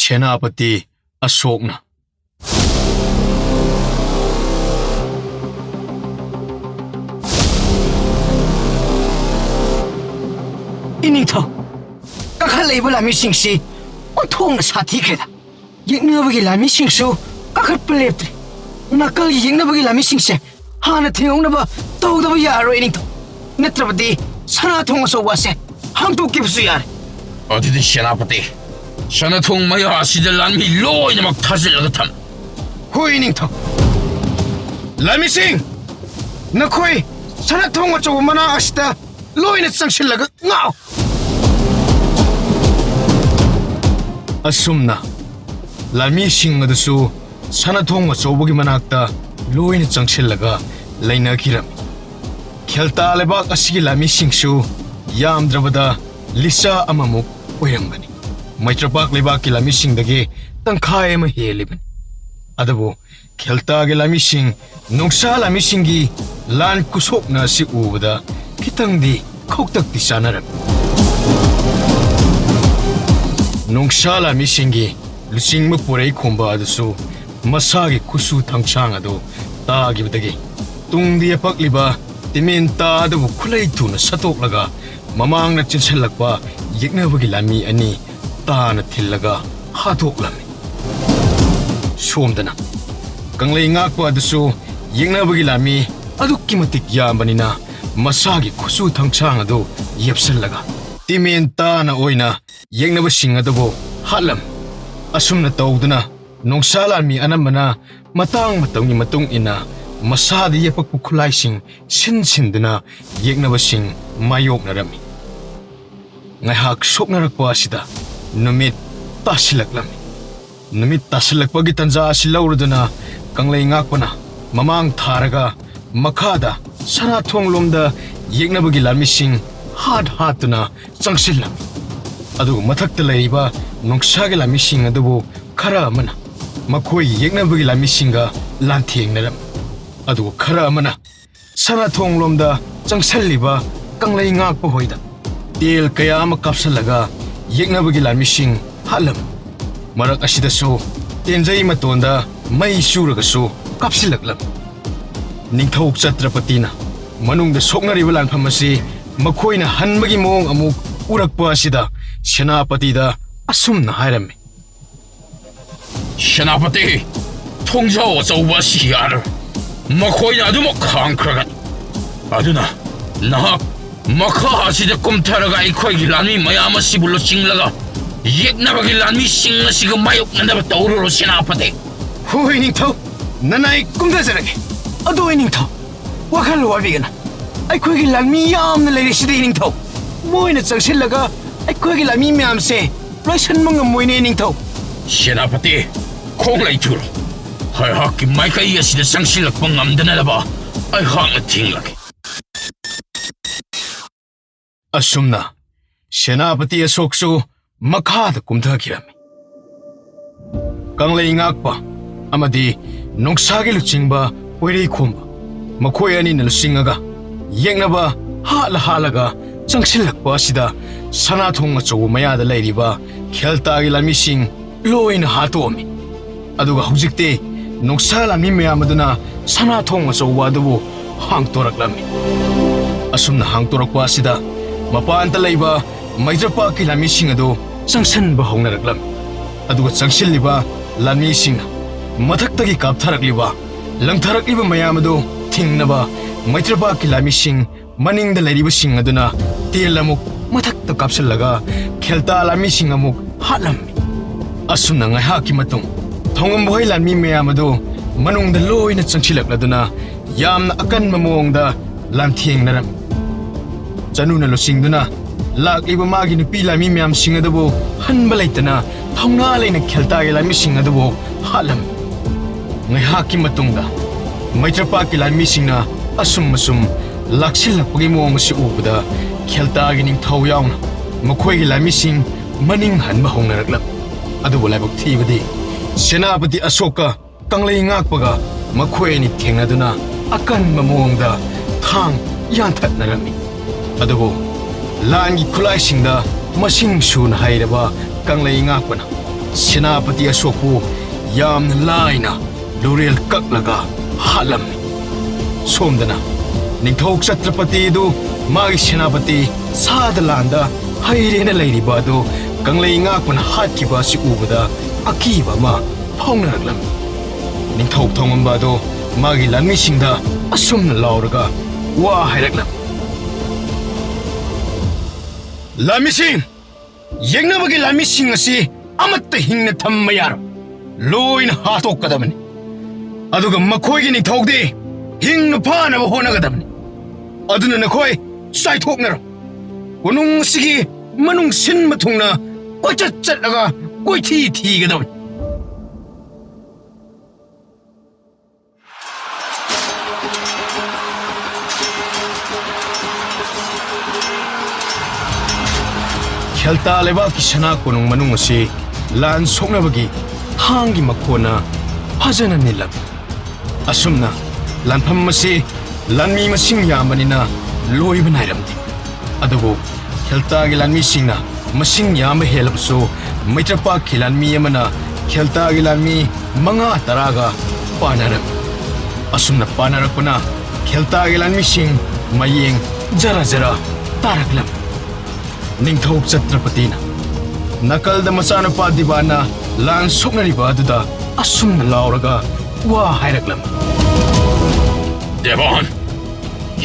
ꯁꯦꯅꯥꯄꯇꯤ ꯑꯁꯣꯛꯅ 이닝ꯊꯧ ꯀꯥꯈꯠꯂꯛꯏꯕ ꯂꯥꯟꯃꯤꯁꯤꯡꯁꯤ ꯑꯣꯟꯊꯣꯛꯅ ꯁꯥꯊꯤꯈ꯭ꯔꯦꯗ ꯌꯦꯛꯅꯕꯒꯤ ꯂꯥꯟꯃꯤꯁꯤꯡꯁꯨ ꯀꯥꯈꯠꯄ ꯂꯦꯞꯇ꯭ꯔꯤ ꯅꯥꯀꯜꯒꯤ ꯌꯦꯛꯅꯕꯒꯤ ꯂꯥꯟꯃꯤꯁꯤꯡꯁꯦ ꯍꯥꯟꯅ ꯊꯦꯡꯍꯧꯅꯕ ꯇꯧꯗꯕ ꯌꯥꯔꯣꯏ ꯏꯅꯤꯡꯊꯧ ꯅꯠꯇ꯭ꯔꯕꯗꯤ ꯁꯅꯥꯊꯣꯡ ꯑꯆꯧꯕ ꯑꯁꯦ ꯍꯥꯡꯗꯣꯛꯈꯤꯕꯁꯨ ꯌꯥꯔꯦ ꯑꯗꯨꯗꯤ ꯁꯦꯅꯥꯄꯇꯤ ꯁꯅꯥꯊꯣꯡ ꯃꯌꯥ ꯑꯁꯤꯗ ꯂꯥꯟꯃꯤ ꯂꯣꯏꯅꯃꯛ ꯊꯥꯖꯤꯜꯂꯒ ꯊꯝ ꯍꯣꯏ ꯏꯅꯤꯡꯊꯧ ꯂꯥꯟꯃꯤꯁꯤꯡ ꯅꯈꯣꯏ ꯁꯅꯥꯊꯣꯡ ꯑꯆꯧꯕ ꯃꯅꯥꯛ ꯑꯁꯤꯗ ꯂꯣꯏꯅ ꯆꯪꯁꯤꯜꯂꯒ ꯉꯥꯎ ꯑꯁꯨꯝꯅ ꯂꯥꯟꯃꯤꯁꯤꯡ ꯑꯗꯨꯁꯨ ꯁꯅꯥꯊꯣꯡ ꯑꯆꯧꯕꯒꯤ ꯃꯅꯥꯛꯇ ꯂꯣꯏꯅ ꯆꯪꯁꯤꯜꯂꯒ ꯂꯩꯅꯈꯤꯔꯝꯃꯤ ꯈꯦꯜꯇꯥ ꯂꯩꯕꯥꯛ ꯑꯁꯤꯒꯤ ꯂꯥꯟꯃꯤꯁꯤꯡꯁꯨ ꯌꯥꯝꯗ꯭ꯔꯕꯗ ꯂꯤꯆꯥ ꯑꯃꯃꯨꯛ ꯑꯣꯏꯔꯝꯒꯅꯤ ꯃꯩꯇ꯭ꯔꯄꯥꯛ ꯂꯩꯕꯥꯛꯀꯤ ꯂꯥꯟꯃꯤꯁꯤꯡꯗꯒꯤ ꯇꯪꯈꯥꯏ ꯑꯃ ꯍꯦꯜꯂꯤꯕꯅꯤ ꯑꯗꯨꯕꯨ ꯈꯦꯜꯇꯥꯒꯤ ꯂꯥꯟꯃꯤꯁꯤꯡ ꯅꯣꯡꯁꯥ ꯂꯥꯟꯃꯤꯁꯤꯡꯒꯤ ꯂꯥꯟ ꯀꯨꯁꯣꯛꯅ ꯑꯁꯤ ꯎꯕꯗ ꯈꯤꯇꯪꯗꯤ ꯈꯧꯇꯛꯇꯤ ꯆꯥꯅꯔꯝꯃꯤ ꯅꯣꯡꯁꯥ ꯂꯥꯟꯃꯤꯁꯤꯡꯒꯤ ꯂꯨꯆꯤꯡꯕ ꯄꯣꯔꯩ ꯈꯣꯝꯕ ꯑꯗꯨꯁꯨ ꯃꯁꯥꯒꯤ ꯈꯨꯠꯁꯨ ꯊꯥꯡꯁꯥꯡ ꯑꯗꯨ ꯇꯥꯈꯤꯕꯗꯒꯤ ꯇꯨꯡꯗ ꯌꯦꯞꯄꯛꯂꯤꯕ ꯇꯤꯃꯦꯟ ꯇꯥ ꯑꯗꯨꯕꯨ ꯈꯨꯠꯂꯩ ꯊꯨꯅ ꯁꯠꯇꯣꯛꯂꯒ ꯃꯃꯥꯡꯗ ꯆꯦꯟꯁꯤꯜꯂꯛꯄ ꯌꯦꯛꯅꯕꯒꯤ ꯂꯥꯟꯃꯤ ꯑꯅꯤ ꯇꯥꯅ ꯊꯤꯜꯂꯒ ꯍꯥꯠꯇꯣꯛꯂꯝꯃꯤ ꯁꯣꯝꯗꯅ ꯀꯪꯂꯩ ꯉꯥꯛꯄ ꯑꯗꯨꯁꯨ ꯌꯦꯛꯅꯕꯒꯤ ꯂꯥꯟꯃꯤ ꯑꯗꯨꯛꯀꯤ ꯃꯇꯤꯛ ꯌꯥꯝꯕꯅꯤꯅ ꯃꯁꯥꯒꯤ ꯈꯨꯠꯁꯨ ꯊꯥꯡꯁꯥꯡ ꯑꯗꯨ ꯌꯦꯞꯁꯤꯜꯂꯒ ꯇꯤꯃꯦꯟ ꯇꯥꯅ ꯑꯣꯏꯅ ꯌꯦꯛꯅꯕꯁꯤꯡ ꯑꯗꯨꯕꯨ ꯍꯥꯠꯂꯝꯃꯤ ꯑꯁꯨꯝꯅ ꯇꯧꯗꯨꯅ ꯅꯣꯡꯁꯥ ꯂꯥꯟꯃꯤ ꯑꯅꯝꯕꯅ ꯃꯇꯥꯡ ꯃꯇꯝꯒꯤ ꯃꯇꯨꯡ ꯏꯟꯅ ꯃꯁꯥꯗ ꯌꯦꯞꯄꯛꯄ ꯈꯨꯠꯂꯥꯏꯁꯤꯡ ꯁꯤꯟꯗꯨꯅ ꯌꯦꯛꯅꯕꯁꯤꯡ ꯃꯥꯌꯣꯛꯅꯔꯝꯃꯤ ꯉꯥꯏꯍꯥꯛ ꯁꯣꯛꯅꯔꯛꯄ ꯑꯁꯤꯗ ꯅꯨꯃꯤꯠ ꯇꯥꯁꯤꯜꯂꯛꯂꯝꯃꯤ ꯅꯨꯃꯤꯠ ꯇꯥꯁꯤꯜꯂꯛꯄꯒꯤ ꯇꯟꯖꯥ ꯑꯁꯤ ꯂꯧꯔꯗꯨꯅ ꯀꯪꯂꯩ ꯉꯥꯛꯄꯅ ꯃꯃꯥꯡ ꯊꯥꯔꯒ ꯃꯈꯥꯗ ꯁꯅꯥꯊꯣꯡꯂꯣꯝꯗ ꯌꯦꯛꯅꯕꯒꯤ ꯂꯥꯟꯃꯤꯁꯤꯡ ꯍꯥꯠꯇꯨꯅ ꯆꯪꯁꯤꯜꯂꯝꯃꯤ ꯑꯗꯨꯒ ꯃꯊꯛꯇ ꯂꯩꯔꯤꯕ ꯅꯣꯡꯁꯥꯒꯤ ꯂꯥꯟꯃꯤꯁꯤꯡ ꯑꯗꯨꯕꯨ ꯈꯔ ꯑꯃꯅ ꯃꯈꯣꯏꯒꯤ ꯌꯦꯛꯅꯕꯒꯤ ꯂꯥꯟꯃꯤꯁꯤꯡꯒ ꯂꯥꯟꯊꯦꯡꯅꯔꯝꯃꯤ ꯑꯗꯨꯒ ꯈꯔ ꯑꯃꯅ ꯁꯅꯥꯊꯣꯡꯂꯣꯝꯗ ꯆꯪꯁꯤꯜꯂꯤꯕ ꯀꯪꯂꯩ ꯉꯥꯛꯄ ꯍꯣꯏꯗ ꯇꯦꯜ ꯀꯌꯥ ꯑꯃ ꯀꯥꯞꯁꯤꯜꯂꯒ ꯌꯦꯛꯅꯕꯒꯤ ꯂꯥꯟꯃꯤꯁꯤꯡ ꯍꯥꯠꯂꯝꯃꯤ ꯃꯔꯛ ꯑꯁꯤꯗꯁꯨ ꯇꯦꯟꯖꯩ ꯃꯇꯣꯟꯗ ꯃꯩ ꯆꯨꯔꯒꯁꯨ ꯀꯥꯞꯁꯤꯜꯂꯛꯂꯝꯃꯤ ꯅꯤꯡꯊꯧ ꯆꯇ꯭ꯔꯄꯇꯤꯅ ꯃꯅꯨꯡꯗ ꯁꯣꯛꯅꯔꯤꯕ ꯂꯥꯟꯐꯝ ꯑꯁꯤ ꯃꯈꯣꯏꯅ ꯍꯟꯕꯒꯤ ꯃꯑꯣꯡ ꯑꯃꯨꯛ ꯎꯔꯛꯄ ꯑꯁꯤꯗ ꯁꯦꯅꯥꯄꯇꯤꯗ ꯑꯁꯨꯝꯅ ꯍꯥꯏꯔꯝꯃꯤ ꯁꯦꯅꯥꯄꯇꯤ ꯊꯣꯡꯖꯥꯎ ꯑꯆꯧꯕ ꯑꯁꯤ ꯌꯥꯔꯣꯏ ꯃꯈꯣꯏꯅ ꯑꯗꯨꯃꯛ ꯈꯥꯡꯈ꯭ꯔꯒꯅꯤ ꯑꯗꯨꯅ ꯅꯍꯥꯛ ꯃꯈꯥ ꯑꯁꯤꯗ ꯀꯨꯝꯊꯔꯒ ꯑꯩꯈꯣꯏꯒꯤ ꯂꯥꯟꯃꯤ ꯃꯌꯥꯝ ꯑꯁꯤꯕꯨ ꯂꯨꯆꯤꯡꯂꯒ ꯌꯦꯛꯅꯕꯒꯤ ꯂꯥꯟꯃꯤꯁꯤꯡ ꯑꯁꯤꯒ ꯃꯥꯌꯣꯛꯅꯅꯕ ꯇꯧꯔꯨꯔꯣ ꯁꯦꯅꯥꯄꯇꯤ ꯍꯣꯏ ꯅꯤꯡꯊꯧ ꯅꯅꯥꯏ ꯀꯨꯝꯊꯖꯔꯒꯦ ꯑꯗꯣ ꯅꯤꯡꯊꯧ ꯋꯥꯈꯜ ꯋꯥꯕꯤꯒꯅ ꯑꯩꯈꯣꯏꯒꯤ ꯂꯥꯟꯃꯤ ꯌꯥꯝꯅ ꯂꯩꯔꯤꯁꯤꯗꯤ ꯅꯤꯡꯊꯧ ꯃꯣꯏꯅ ꯆꯪꯁꯤꯜꯂꯒ ꯑꯩꯈꯣꯏꯒꯤ ꯂꯥꯟꯃꯤ ꯃꯌꯥꯝꯁꯦ ꯂꯣꯏꯁꯤꯟꯕ ꯉꯝꯃꯣꯏꯅꯦ ꯅꯤꯡꯊꯧ ꯁꯦꯅꯥꯄꯇꯤ ꯈꯣꯡ ꯂꯩꯊꯨꯔꯣ ꯑꯩꯍꯥꯛꯀꯤ ꯃꯥꯏꯀꯩ ꯑꯁꯤꯗ ꯆꯪꯁꯤꯜꯂꯛꯄ ꯉꯝꯗꯅꯕ ꯑꯩꯍꯥꯛꯅ ꯊꯤꯡꯂꯒꯦ ꯑꯁꯨꯝꯅ ꯁꯦꯅꯥꯄꯇꯤ ꯑꯁꯣꯛꯁꯨ ꯃꯈꯥꯗ ꯀꯨꯝꯊꯈꯤꯔꯝꯃꯤ ꯀꯪꯂꯩ ꯉꯥꯛꯄ ꯑꯃꯗꯤ ꯅꯣꯡꯁꯥꯒꯤ ꯂꯨꯆꯤꯡꯕ ꯄꯣꯏꯔꯩ ꯈꯣꯝꯕ ꯃꯈꯣꯏ ꯑꯅꯤꯅ ꯂꯨꯆꯤꯡꯉꯒ ꯌꯦꯛꯅꯕ ꯍꯥꯠꯂꯒ ꯆꯪꯁꯤꯜꯂꯛꯄ ꯑꯁꯤꯗ ꯁꯅꯥꯊꯣꯡ ꯑꯆꯧꯕ ꯃꯌꯥꯗ ꯂꯩꯔꯤꯕ ꯈꯦꯜꯇꯥꯒꯤ ꯂꯥꯟꯃꯤꯁꯤꯡ ꯂꯣꯏꯅ ꯍꯥꯠꯇꯣꯛꯑꯝꯃꯤ ꯑꯗꯨꯒ ꯍꯧꯖꯤꯛꯇꯤ ꯅꯣꯡꯁꯥ ꯂꯥꯟꯃꯤ ꯃꯌꯥꯝ ꯑꯗꯨꯅ ꯁꯅꯥꯊꯣꯡ ꯑꯆꯧꯕ ꯑꯗꯨꯕꯨ ꯍꯥꯡꯇꯣꯔꯛꯂꯝꯃꯤ ꯑꯁꯨꯝꯅ ꯍꯥꯡꯇꯣꯔꯛꯄ ꯑꯁꯤꯗ ꯃꯄꯥꯟꯗ ꯂꯩꯕ ꯃꯩꯇ꯭ꯔꯄꯥꯛꯀꯤ ꯂꯥꯟꯃꯤꯁꯤꯡ ꯑꯗꯨ ꯆꯪꯁꯤꯟꯕ ꯍꯧꯅꯔꯛꯂꯝꯃꯤ ꯑꯗꯨꯒ ꯆꯪꯁꯤꯜꯂꯤꯕ ꯂꯥꯟꯃꯤꯁꯤꯡꯅ ꯃꯊꯛꯇꯒꯤ ꯀꯥꯞꯊꯔꯛꯂꯤꯕ ꯂꯪꯊꯔꯛꯂꯤꯕ ꯃꯌꯥꯝ ꯑꯗꯨ ꯊꯤꯡꯅꯕ ꯃꯩꯇ꯭ꯔꯄꯥꯛꯀꯤ ꯂꯥꯟꯃꯤꯁꯤꯡ ꯃꯅꯤꯡꯗ ꯂꯩꯔꯤꯕꯁꯤꯡ ꯑꯗꯨꯅ ꯇꯦꯜ ꯑꯃꯨꯛ ꯃꯊꯛꯇ ꯀꯥꯞꯁꯤꯜꯂꯒ ꯈꯦꯜꯇꯥ ꯂꯥꯟꯃꯤꯁꯤꯡ ꯑꯃꯨꯛ ꯍꯥꯠꯂꯝꯃꯤ ꯑꯁꯨꯝꯅ ꯉꯥꯏꯍꯥꯛꯀꯤ ꯃꯇꯨꯡ ꯊꯧꯉꯝꯕꯣꯏ ꯂꯥꯟꯃꯤ ꯃꯌꯥꯝ ꯑꯗꯨ ꯃꯅꯨꯡꯗ ꯂꯣꯏꯅ ꯆꯪꯁꯤꯜꯂꯛꯂꯗꯨꯅ ꯌꯥꯝꯅ ꯑꯀꯟꯕ ꯃꯑꯣꯡꯗ ꯂꯥꯟꯊꯦꯡꯅꯔꯝꯃꯤ ꯆꯅꯨꯅ ꯂꯨꯆꯤꯡꯗꯨꯅ ꯂꯥꯛꯂꯤꯕ ꯃꯥꯒꯤ ꯅꯨꯄꯤ ꯂꯥꯟꯃꯤ ꯃꯌꯥꯝꯁꯤꯡ ꯑꯗꯨꯕꯨ ꯍꯟꯕ ꯂꯩꯇꯅ ꯊꯧꯅꯥ ꯂꯩꯅ ꯈꯦꯜꯇꯥꯒꯤ ꯂꯥꯟꯃꯤꯁꯤꯡ ꯑꯗꯨꯕꯨ ꯍꯥꯠꯂꯝꯃꯤ ꯉꯥꯏꯍꯥꯛꯀꯤ ꯃꯇꯨꯡꯗ ꯃꯩꯇ꯭ꯔꯄꯥꯛꯀꯤ ꯂꯥꯟꯃꯤꯁꯤꯡꯅ ꯑꯁꯨꯝ ꯂꯥꯛꯁꯤꯜꯂꯛꯄꯒꯤ ꯃꯑꯣꯡ ꯑꯁꯤ ꯎꯕꯗ ꯈꯦꯜꯇꯥꯒꯤ ꯅꯤꯡꯊꯧ ꯌꯥꯎꯅ ꯃꯈꯣꯏꯒꯤ ꯂꯥꯟꯃꯤꯁꯤꯡ ꯃꯅꯤꯡ ꯍꯟꯕ ꯍꯧꯅꯔꯛꯂꯝꯃꯤ ꯑꯗꯨꯕꯨ ꯂꯥꯏꯕꯛ ꯊꯤꯕꯗꯤ ꯁꯦꯅꯥꯄꯇꯤ ꯑꯁꯣꯛꯀ ꯀꯪꯂꯩ ꯉꯥꯛꯄꯒ ꯃꯈꯣꯏ ꯑꯅꯤ ꯊꯦꯡꯅꯗꯨꯅ ꯑꯀꯟꯕ ꯃꯑꯣꯡꯗ ꯊꯥꯡ ꯌꯥꯟꯊꯠꯅꯔꯝꯃꯤ ꯑꯗꯨꯕꯨ ꯂꯥꯟꯒꯤ ꯈꯨꯠꯂꯥꯏꯁꯤꯡꯗ ꯃꯁꯤꯡ ꯁꯨꯅ ꯍꯩꯔꯕ ꯀꯪꯂꯩ ꯉꯥꯛꯄꯅ ꯁꯦꯅꯥꯄꯇꯤ ꯑꯁꯣꯛꯄꯨ ꯌꯥꯝꯅ ꯂꯥꯏꯅ ꯂꯨꯔꯦꯜ ꯀꯛꯂꯒ ꯍꯥꯠꯂꯝꯃꯤ꯫ ꯁꯣꯝꯗꯅ ꯅꯤꯡꯊꯧ ꯆꯇ꯭ꯔꯄꯇꯤ ꯑꯗꯨ ꯃꯥꯒꯤ ꯁꯦꯅꯥꯄꯇꯤ ꯁꯥꯗ ꯂꯥꯟꯗ ꯍꯩꯔꯦꯅ ꯂꯩꯔꯤꯕ ꯑꯗꯨ ꯀꯪꯂꯩ ꯉꯥꯛꯄꯅ ꯍꯥꯠꯈꯤꯕ ꯑꯁꯤ ꯎꯕꯗ ꯑꯀꯤꯕ ꯑꯃ ꯐꯥꯎꯅꯔꯛꯂꯝꯃꯤ꯫ ꯅꯤꯡꯊꯧ ꯊꯧꯉꯝꯕ ꯑꯗꯨ ꯃꯥꯒꯤ ꯂꯥꯟꯃꯤꯁꯤꯡꯗ ꯑꯁꯨꯝꯅ ꯂꯥꯎꯔꯒ ꯋꯥ ꯍꯥꯏꯔꯛꯂꯝꯃꯤ꯫ ꯂꯥꯟꯃꯤꯁꯤꯡ, ꯌꯦꯡꯅꯕꯒꯤ ꯂꯥꯟꯃꯤꯁꯤꯡ ꯑꯁꯤ ꯑꯃꯠꯇ ꯍꯤꯡꯅ ꯊꯝꯕ ꯌꯥꯔꯣꯏ, ꯂꯣꯏꯅ ꯍꯥꯠꯇꯣꯛꯀꯗꯕꯅꯤ꯫ ꯑꯗꯨꯒ ꯃꯈꯣꯏꯒꯤ ꯅꯤꯡꯊꯧꯗꯤ ꯍꯤꯡꯅ ꯐꯥꯅꯕ ꯍꯣꯠꯅꯒꯗꯕꯅꯤ꯫ ꯑꯗꯨꯅ ꯅꯈꯣꯏ ꯆꯥꯏꯊꯣꯛꯅꯔꯣ꯫ ꯀꯣꯅꯨꯡ ꯑꯁꯤꯒꯤ ꯃꯅꯨꯡ ꯁꯤꯟꯕ ꯊꯨꯡꯅ ꯀꯣꯏꯆꯠ ꯆꯠꯂꯒ ꯀꯣꯏꯊꯤ ꯊꯤꯒꯗꯕꯅꯤ꯫ ꯈꯦꯜꯇꯥ ꯂꯩꯕꯥꯛꯀꯤ ꯁꯅꯥ ꯀꯣꯅꯨꯡ ꯃꯅꯨꯡ ꯑꯁꯤ ꯂꯥꯟ ꯁꯣꯛꯅꯕꯒꯤ ꯊꯥꯡꯒꯤ ꯃꯈꯣꯟꯅ ꯐꯖꯅ ꯅꯤꯜꯂꯝꯃꯤ꯫ ꯑꯁꯨꯝꯅ ꯂꯥꯟꯐꯝ ꯑꯁꯤ ꯂꯥꯟꯃꯤ ꯃꯁꯤꯡ ꯌꯥꯝꯕꯅꯤꯅ ꯂꯣꯏꯕ ꯅꯥꯏꯔꯝꯗꯦ꯫ ꯑꯗꯨꯕꯨ ꯈꯦꯜꯇꯥꯒꯤ ꯂꯥꯟꯃꯤꯁꯤꯡꯅ ꯃꯁꯤꯡ ꯌꯥꯝꯕ ꯍꯦꯜꯂꯕꯁꯨ ꯃꯩꯇ꯭ꯔꯄꯥꯛꯀꯤ ꯂꯥꯟꯃꯤ ꯑꯃꯅ ꯈꯦꯜꯇꯥꯒꯤ ꯂꯥꯟꯃꯤ 5-10ꯒ ꯄꯥꯟꯅꯔꯝꯃꯤ꯫ ꯑꯁꯨꯝꯅ ꯄꯥꯟꯅꯔꯛꯄꯅ ꯈꯦꯜꯇꯥꯒꯤ ꯂꯥꯟꯃꯤꯁꯤꯡ ꯃꯌꯦꯡ ꯖꯔ ꯖꯔ ꯇꯥꯔꯛꯂꯝꯃꯤ꯫ ꯅꯤꯡꯊꯧ ꯆꯇ꯭ꯔꯄꯇꯤꯅ ꯅꯀꯜꯗ ꯃꯆꯥꯅꯨꯄꯥ ꯗꯤꯕꯥꯅ ꯂꯥꯟ ꯁꯣꯛꯅꯔꯤꯕ ꯑꯗꯨꯗ ꯑꯁꯨꯝꯅ ꯂꯥꯎꯔꯒ ꯋꯥ ꯍꯥꯏꯔꯛꯂꯝꯃꯤ꯫ ꯗꯦꯕꯥꯟ,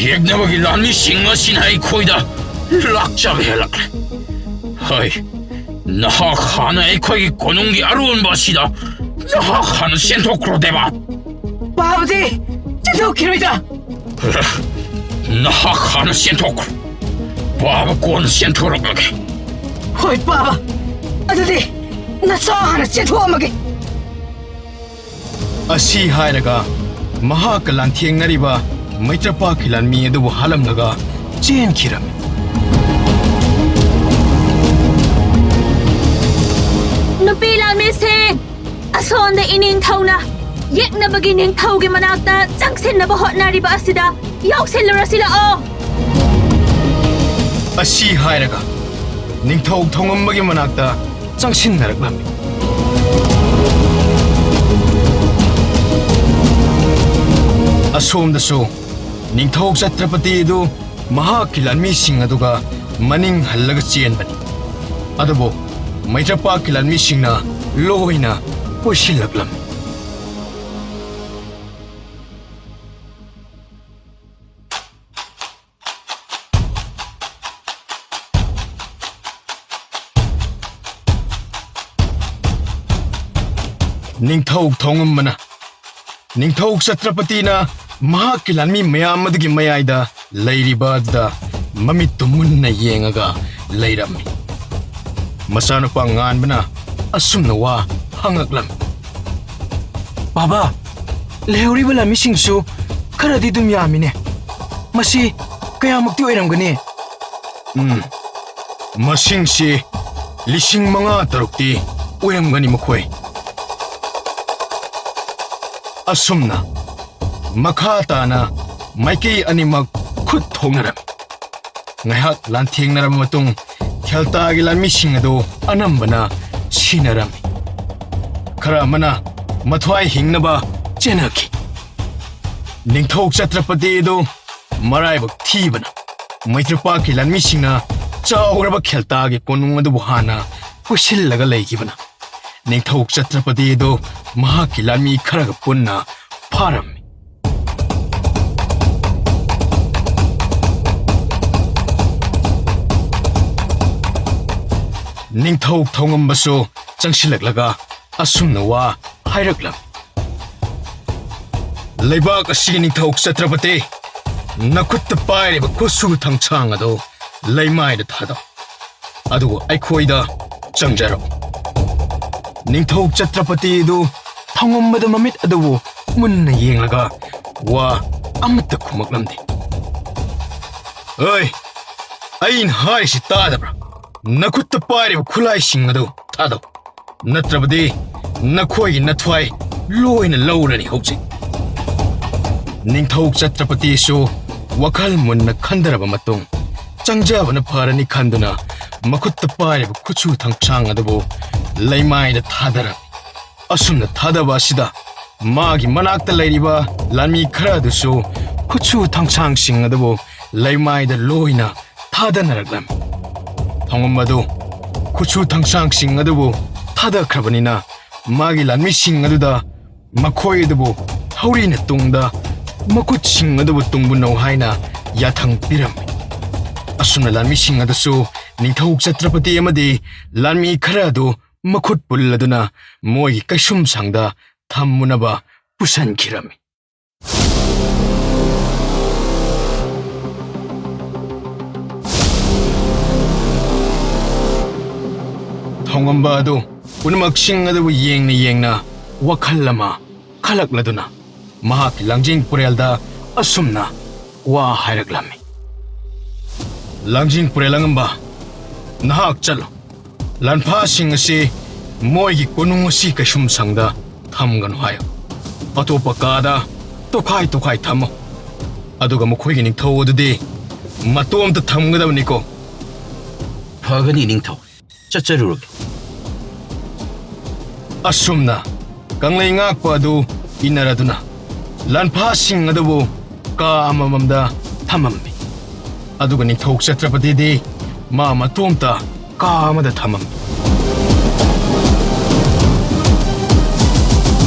ꯌꯦꯛꯅꯕꯒꯤ ꯂꯥꯟꯃꯤꯁꯤꯡ ꯑꯁꯤꯅ ꯑꯩꯈꯣꯏꯗ ꯂꯥꯛꯆꯕ ꯍꯦꯜꯂꯛꯂꯦ꯫ ꯍꯣꯏ, ꯅꯍꯥꯛ ꯍꯥꯟꯅ ꯑꯩꯈꯣꯏꯒꯤ ꯀꯣꯅꯨꯡꯒꯤ ꯑꯔꯣꯟꯕ ꯑꯁꯤꯗ ꯅꯍꯥꯛ ꯍꯥꯟꯅ ꯆꯦꯟꯊꯣꯛꯈ꯭ꯔꯣ ꯗꯦꯕꯥꯟ꯫ ꯄꯥꯕꯗꯤ ꯆꯦꯟꯊꯣꯛꯈꯤꯔꯣꯏꯗ꯫ ꯅꯍꯥꯛ ꯍꯥꯟꯅ ꯆꯦꯟꯊꯣꯛꯈ꯭ꯔꯣ, ꯄꯥꯕ ꯀꯣꯟꯅ ꯆꯦꯟꯊꯣꯔꯛꯂꯒꯦ꯫ ꯍꯣꯏ ꯄꯥꯕ, ꯑꯗꯨꯗꯤ ꯅꯆꯥ ꯍꯥꯟꯅ ꯆꯦꯟꯊꯣꯛꯑꯝꯃꯒꯦ꯫ ꯑꯁꯤ ꯍꯥꯏꯔꯒ ꯃꯍꯥꯛꯀ ꯂꯥꯟꯊꯦꯡꯅꯔꯤꯕ ꯃꯩꯇ꯭ꯔꯄꯥꯛꯀꯤ ꯂꯥꯟꯃꯤ ꯑꯗꯨꯕꯨ ꯍꯥꯠꯂꯝꯂꯒ ꯆꯦꯟꯈꯤꯔꯝꯃꯤ꯫ ꯅꯨꯄꯤ ꯂꯥꯟꯃꯤꯁꯤꯡ, ꯑꯁꯣꯝꯗ ꯏꯅꯤꯡꯊꯧꯅ ꯌꯦꯛꯅꯕꯒꯤ ꯅꯤꯡꯊꯧꯒꯤ ꯃꯅꯥꯛꯇ ꯆꯪꯁꯤꯟꯅꯕ ꯍꯣꯠꯅꯔꯤꯕ ꯑꯁꯤꯗ ꯌꯥꯎꯁꯤꯜꯂꯨꯔꯁꯤ ꯂꯥꯛꯑꯣ꯫ ꯑꯁꯤ ꯍꯥꯏꯔꯒ ꯅꯤꯡꯊꯧ ꯊꯧꯉꯝꯕꯒꯤ ꯃꯅꯥꯛꯇ ꯆꯪꯁꯤꯟꯅꯔꯛꯂꯝꯃꯤ꯫ ꯑꯁꯣꯝꯗꯁꯨ ꯅꯤꯡꯊꯧ ꯆꯇ꯭ꯔꯄꯇꯤ ꯑꯗꯨ ꯃꯍꯥꯛꯀꯤ ꯂꯥꯟꯃꯤꯁꯤꯡ ꯑꯗꯨꯒ ꯃꯅꯤꯡ ꯍꯜꯂꯒ ꯆꯦꯟꯕꯅꯤ꯫ ꯑꯗꯨꯕꯨ ꯃꯩꯇ꯭ꯔꯄꯥꯛꯀꯤ ꯂꯥꯟꯃꯤꯁꯤꯡꯅ ꯂꯣꯏꯅ ꯀꯣꯏꯁꯤꯜꯂꯛꯂꯝꯃꯤ꯫ ꯅꯤꯡꯊꯧ ꯊꯧꯉꯝꯕꯅ ꯅꯤꯡꯊꯧ ꯆꯇ꯭ꯔꯄꯇꯤꯅ ꯃꯍꯥꯛꯀꯤ ꯂꯥꯟꯃꯤ ꯃꯌꯥꯝ ꯑꯗꯨꯒꯤ ꯃꯌꯥꯏꯗ ꯂꯩꯔꯤꯕ ꯑꯗꯨꯗ ꯃꯃꯤꯠꯇꯨ ꯃꯨꯟꯅ ꯌꯦꯡꯉꯒ ꯂꯩꯔꯝꯃꯤ꯫ ꯃꯆꯥꯅꯨꯄꯥ ꯉꯥꯟꯕꯅ ꯑꯁꯨꯝꯅ ꯋꯥ ꯍꯪꯉꯛꯂꯝꯃꯤ꯫ ꯕꯥꯕꯥ, ꯂꯩꯍꯧꯔꯤꯕ ꯂꯥꯟꯃꯤꯁꯤꯡꯁꯨ ꯈꯔꯗꯤ ꯑꯗꯨꯝ ꯌꯥꯝꯃꯤꯅꯦ꯫ ꯃꯁꯤ ꯀꯌꯥꯃꯨꯛꯇꯤ ꯑꯣꯏꯔꯝꯒꯅꯤ? ꯃꯁꯤꯡꯁꯤ 5,000-6,000ꯇꯤ ꯑꯣꯏꯔꯝꯒꯅꯤ ꯃꯈꯣꯏ꯫ ꯑꯁꯨꯝꯅ ꯃꯈꯥ ꯇꯥꯅ ꯃꯥꯏꯀꯩ ꯑꯅꯤꯃꯛ ꯈꯨꯠ ꯊꯣꯛꯅꯔꯝꯃꯤ꯫ ꯉꯥꯏꯍꯥꯛ ꯂꯥꯟꯊꯦꯡꯅꯔꯕ ꯃꯇꯨꯡ ꯈꯦꯜꯇꯥꯒꯤ ꯂꯥꯟꯃꯤꯁꯤꯡ ꯑꯗꯨ ꯑꯅꯝꯕꯅ ꯁꯤꯅꯔꯝꯃꯤ꯫ ꯈꯔ ꯑꯃꯅ ꯃꯊ꯭ꯋꯥꯏ ꯍꯤꯡꯅꯕ ꯆꯦꯟꯅꯈꯤ꯫ ꯅꯤꯡꯊꯧ ꯆꯇ꯭ꯔꯄꯇꯤ ꯑꯗꯨ ꯃꯔꯥꯏꯕꯛ ꯊꯤꯕꯅ ꯃꯩꯇ꯭ꯔꯄꯥꯛꯀꯤ ꯂꯥꯟꯃꯤꯁꯤꯡꯅ ꯆꯥꯎꯔꯕ ꯈꯦꯜꯇꯥꯒꯤ ꯀꯣꯅꯨꯡ ꯑꯗꯨꯕꯨ ꯍꯥꯟꯅ ꯀꯣꯏꯁꯤꯜꯂꯒ ꯂꯩꯈꯤꯕꯅ ꯅꯤꯡꯊꯧ ꯆꯇ꯭ꯔꯄꯇꯤ ꯑꯗꯨ ꯃꯍꯥꯛꯀꯤ ꯂꯥꯟꯃꯤ ꯈꯔꯒ ꯄꯨꯟꯅ ꯐꯥꯔꯝꯃꯤ꯫ ꯅꯤꯡꯊꯧ ꯊꯧꯉꯝꯕꯁꯨ ꯆꯪꯁꯤꯜꯂꯛꯂꯒ ꯑꯁꯨꯝꯅ ꯋꯥ ꯍꯥꯏꯔꯛꯂꯝꯃꯤ꯫ ꯂꯩꯕꯥꯛ ꯑꯁꯤꯒꯤ ꯅꯤꯡꯊꯧ ꯆꯇ꯭ꯔꯄꯇꯤ, ꯅꯈꯨꯠꯇ ꯄꯥꯏꯔꯤꯕ ꯈꯨꯠꯁꯨ ꯊꯥꯡꯁꯥꯡ ꯑꯗꯨ ꯂꯩꯃꯥꯏꯗ ꯊꯥꯗꯧ, ꯑꯗꯨꯒ ꯑꯩꯈꯣꯏꯗ ꯆꯪꯖꯔꯛꯎ꯫ ꯅꯤꯡꯊꯧ ꯆꯇ꯭ꯔꯄꯇꯤ ꯑꯗꯨ ꯊꯧꯉꯝꯕꯗ ꯃꯃꯤꯠ ꯑꯗꯨꯕꯨ ꯃꯨꯟꯅ ꯌꯦꯡꯂꯒ ꯋꯥ ꯑꯃꯠꯇ ꯈꯨꯝꯃꯛꯂꯝꯗꯦ꯫ ꯑꯩ ꯑꯩꯅ ꯍꯥꯏꯔꯤꯁꯤ ꯇꯥꯗꯕ꯭ꯔꯥ? ꯅꯈꯨꯠꯇ ꯄꯥꯏꯔꯤꯕ ꯈꯨꯠꯂꯥꯏꯁꯤꯡ ꯑꯗꯨ ꯊꯥꯗꯧ, ꯅꯠꯇ꯭ꯔꯕꯗꯤ ꯅꯈꯣꯏꯒꯤ ꯅꯊ꯭ꯋꯥꯏ ꯂꯣꯏꯅ ꯂꯧꯔꯅꯤ ꯍꯧꯖꯤꯛ꯫ ꯅꯤꯡꯊꯧ ꯆꯇ꯭ꯔꯄꯇꯤꯁꯨ ꯋꯥꯈꯜ ꯃꯨꯟꯅ ꯈꯟꯊꯔꯕ ꯃꯇꯨꯡ ꯆꯪꯖꯕꯅ ꯐꯔꯅꯤ ꯈꯟꯗꯨꯅ ꯃꯈꯨꯠꯇ ꯄꯥꯏꯔꯤꯕ ꯈꯨꯠꯁꯨ ꯊꯥꯡꯁꯥꯡ ꯑꯗꯨꯕꯨ ꯂꯩꯃꯥꯏꯗ ꯊꯥꯗꯔꯝꯃꯤ ꯑꯁꯨꯝꯅ ꯊꯥꯗꯕ ꯑꯁꯤꯗ ꯃꯥꯒꯤ ꯃꯅꯥꯛꯇ ꯂꯩꯔꯤꯕ ꯂꯥꯟꯃꯤ ꯈꯔꯗꯨꯁꯨ ꯈꯨꯠꯁꯨ ꯊꯥꯡꯁꯥꯡꯁꯤꯡ ꯑꯗꯨꯕꯨ ꯂꯩꯃꯥꯏꯗ ꯂꯣꯏꯅ ꯊꯥꯗꯅꯔꯛꯂꯝꯃꯤ ꯊꯣꯡꯉꯝ ꯑꯗꯨ ꯈꯨꯠꯁꯨ ꯊꯥꯡꯁꯥꯡꯁꯤꯡ ꯑꯗꯨꯕꯨ ꯊꯥꯗꯈ꯭ꯔꯕꯅꯤꯅ ꯃꯥꯒꯤ ꯂꯥꯟꯃꯤꯁꯤꯡ ꯑꯗꯨꯗ ꯃꯈꯣꯏ ꯑꯗꯨꯕꯨ ꯊꯧꯔꯤꯅ ꯇꯨꯡꯗ ꯃꯈꯨꯠꯁꯤꯡ ꯑꯗꯨꯕꯨ ꯇꯨꯡꯕꯨꯅꯧ ꯍꯥꯏꯅ ꯌꯥꯊꯪ ꯄꯤꯔꯝꯃꯤ ꯑꯁꯨꯝꯅ ꯂꯥꯟꯃꯤꯁꯤꯡ ꯑꯗꯨꯁꯨ ꯅꯤꯡꯊꯧ ꯆꯇ꯭ꯔꯄꯇꯤ ꯑꯃꯗꯤ ꯂꯥꯟꯃꯤ ꯈꯔ ꯑꯗꯨ ꯃꯈꯨꯠ ꯄꯨꯜꯂꯗꯨꯅ ꯃꯣꯏꯒꯤ ꯀꯩꯁꯨꯝꯁꯪꯗ ꯊꯝꯃꯨꯅꯕ ꯄꯨꯁꯟꯈꯤꯔꯝꯃꯤ ꯊꯣꯡꯉꯝꯕ ꯑꯗꯨ ꯄꯨꯝꯅꯃꯛꯁꯤꯡ ꯑꯗꯨꯕꯨ ꯌꯦꯡꯅ ꯌꯦꯡꯅ ꯋꯥꯈꯜ ꯑꯃ ꯈꯜꯂꯛꯂꯗꯨꯅ ꯃꯍꯥꯛꯀꯤ ꯂꯥꯡꯖꯤꯡ ꯄꯨꯔꯦꯜꯗ ꯑꯁꯨꯝꯅ ꯋꯥ ꯍꯥꯏꯔꯛꯂꯝꯃꯤ ꯂꯥꯡꯖꯤꯡ ꯄꯨꯔꯦꯜ ꯑꯉꯝꯕ ꯅꯍꯥꯛ ꯆꯠꯂꯣ ꯂꯥꯟꯐꯥꯁꯤꯡ ꯑꯁꯤ ꯃꯣꯏꯒꯤ ꯀꯣꯅꯨꯡ ꯑꯁꯤ ꯀꯩꯁꯨꯝꯁꯪꯗ ꯊꯝꯒꯅꯨ ꯍꯥꯏꯌꯨ ꯑꯇꯣꯞꯄ ꯀꯥꯗ ꯇꯣꯈꯥꯏ ꯇꯣꯈꯥꯏ ꯊꯝꯃꯨ ꯑꯗꯨꯒ ꯃꯈꯣꯏꯒꯤ ꯅꯤꯡꯊꯧ ꯑꯗꯨꯗꯤ ꯃꯇꯣꯝꯇ ꯊꯝꯒꯗꯕꯅꯤꯀꯣ ꯐꯒꯅꯤ ꯅꯤꯡꯊꯧ ꯆꯠꯆꯔꯨꯔꯒꯦ ꯑꯁꯨꯝꯅ ꯀꯪꯂꯩ ꯉꯥꯛꯄ ꯑꯗꯨ ꯏꯟꯅꯔꯗꯨꯅ ꯂꯥꯟꯐꯥꯁꯤꯡ ꯑꯗꯨꯕꯨ ꯀꯥ ꯑꯃꯃꯝꯗ ꯊꯝꯃꯝꯃꯤ ꯑꯗꯨꯒ ꯅꯤꯡꯊꯧ ꯆꯇ꯭ꯔꯄꯇꯤꯗꯤ ꯃꯥ ꯃꯇꯣꯝꯇ ꯀꯥ ꯑꯃꯗ ꯊꯝꯃꯝꯃꯤ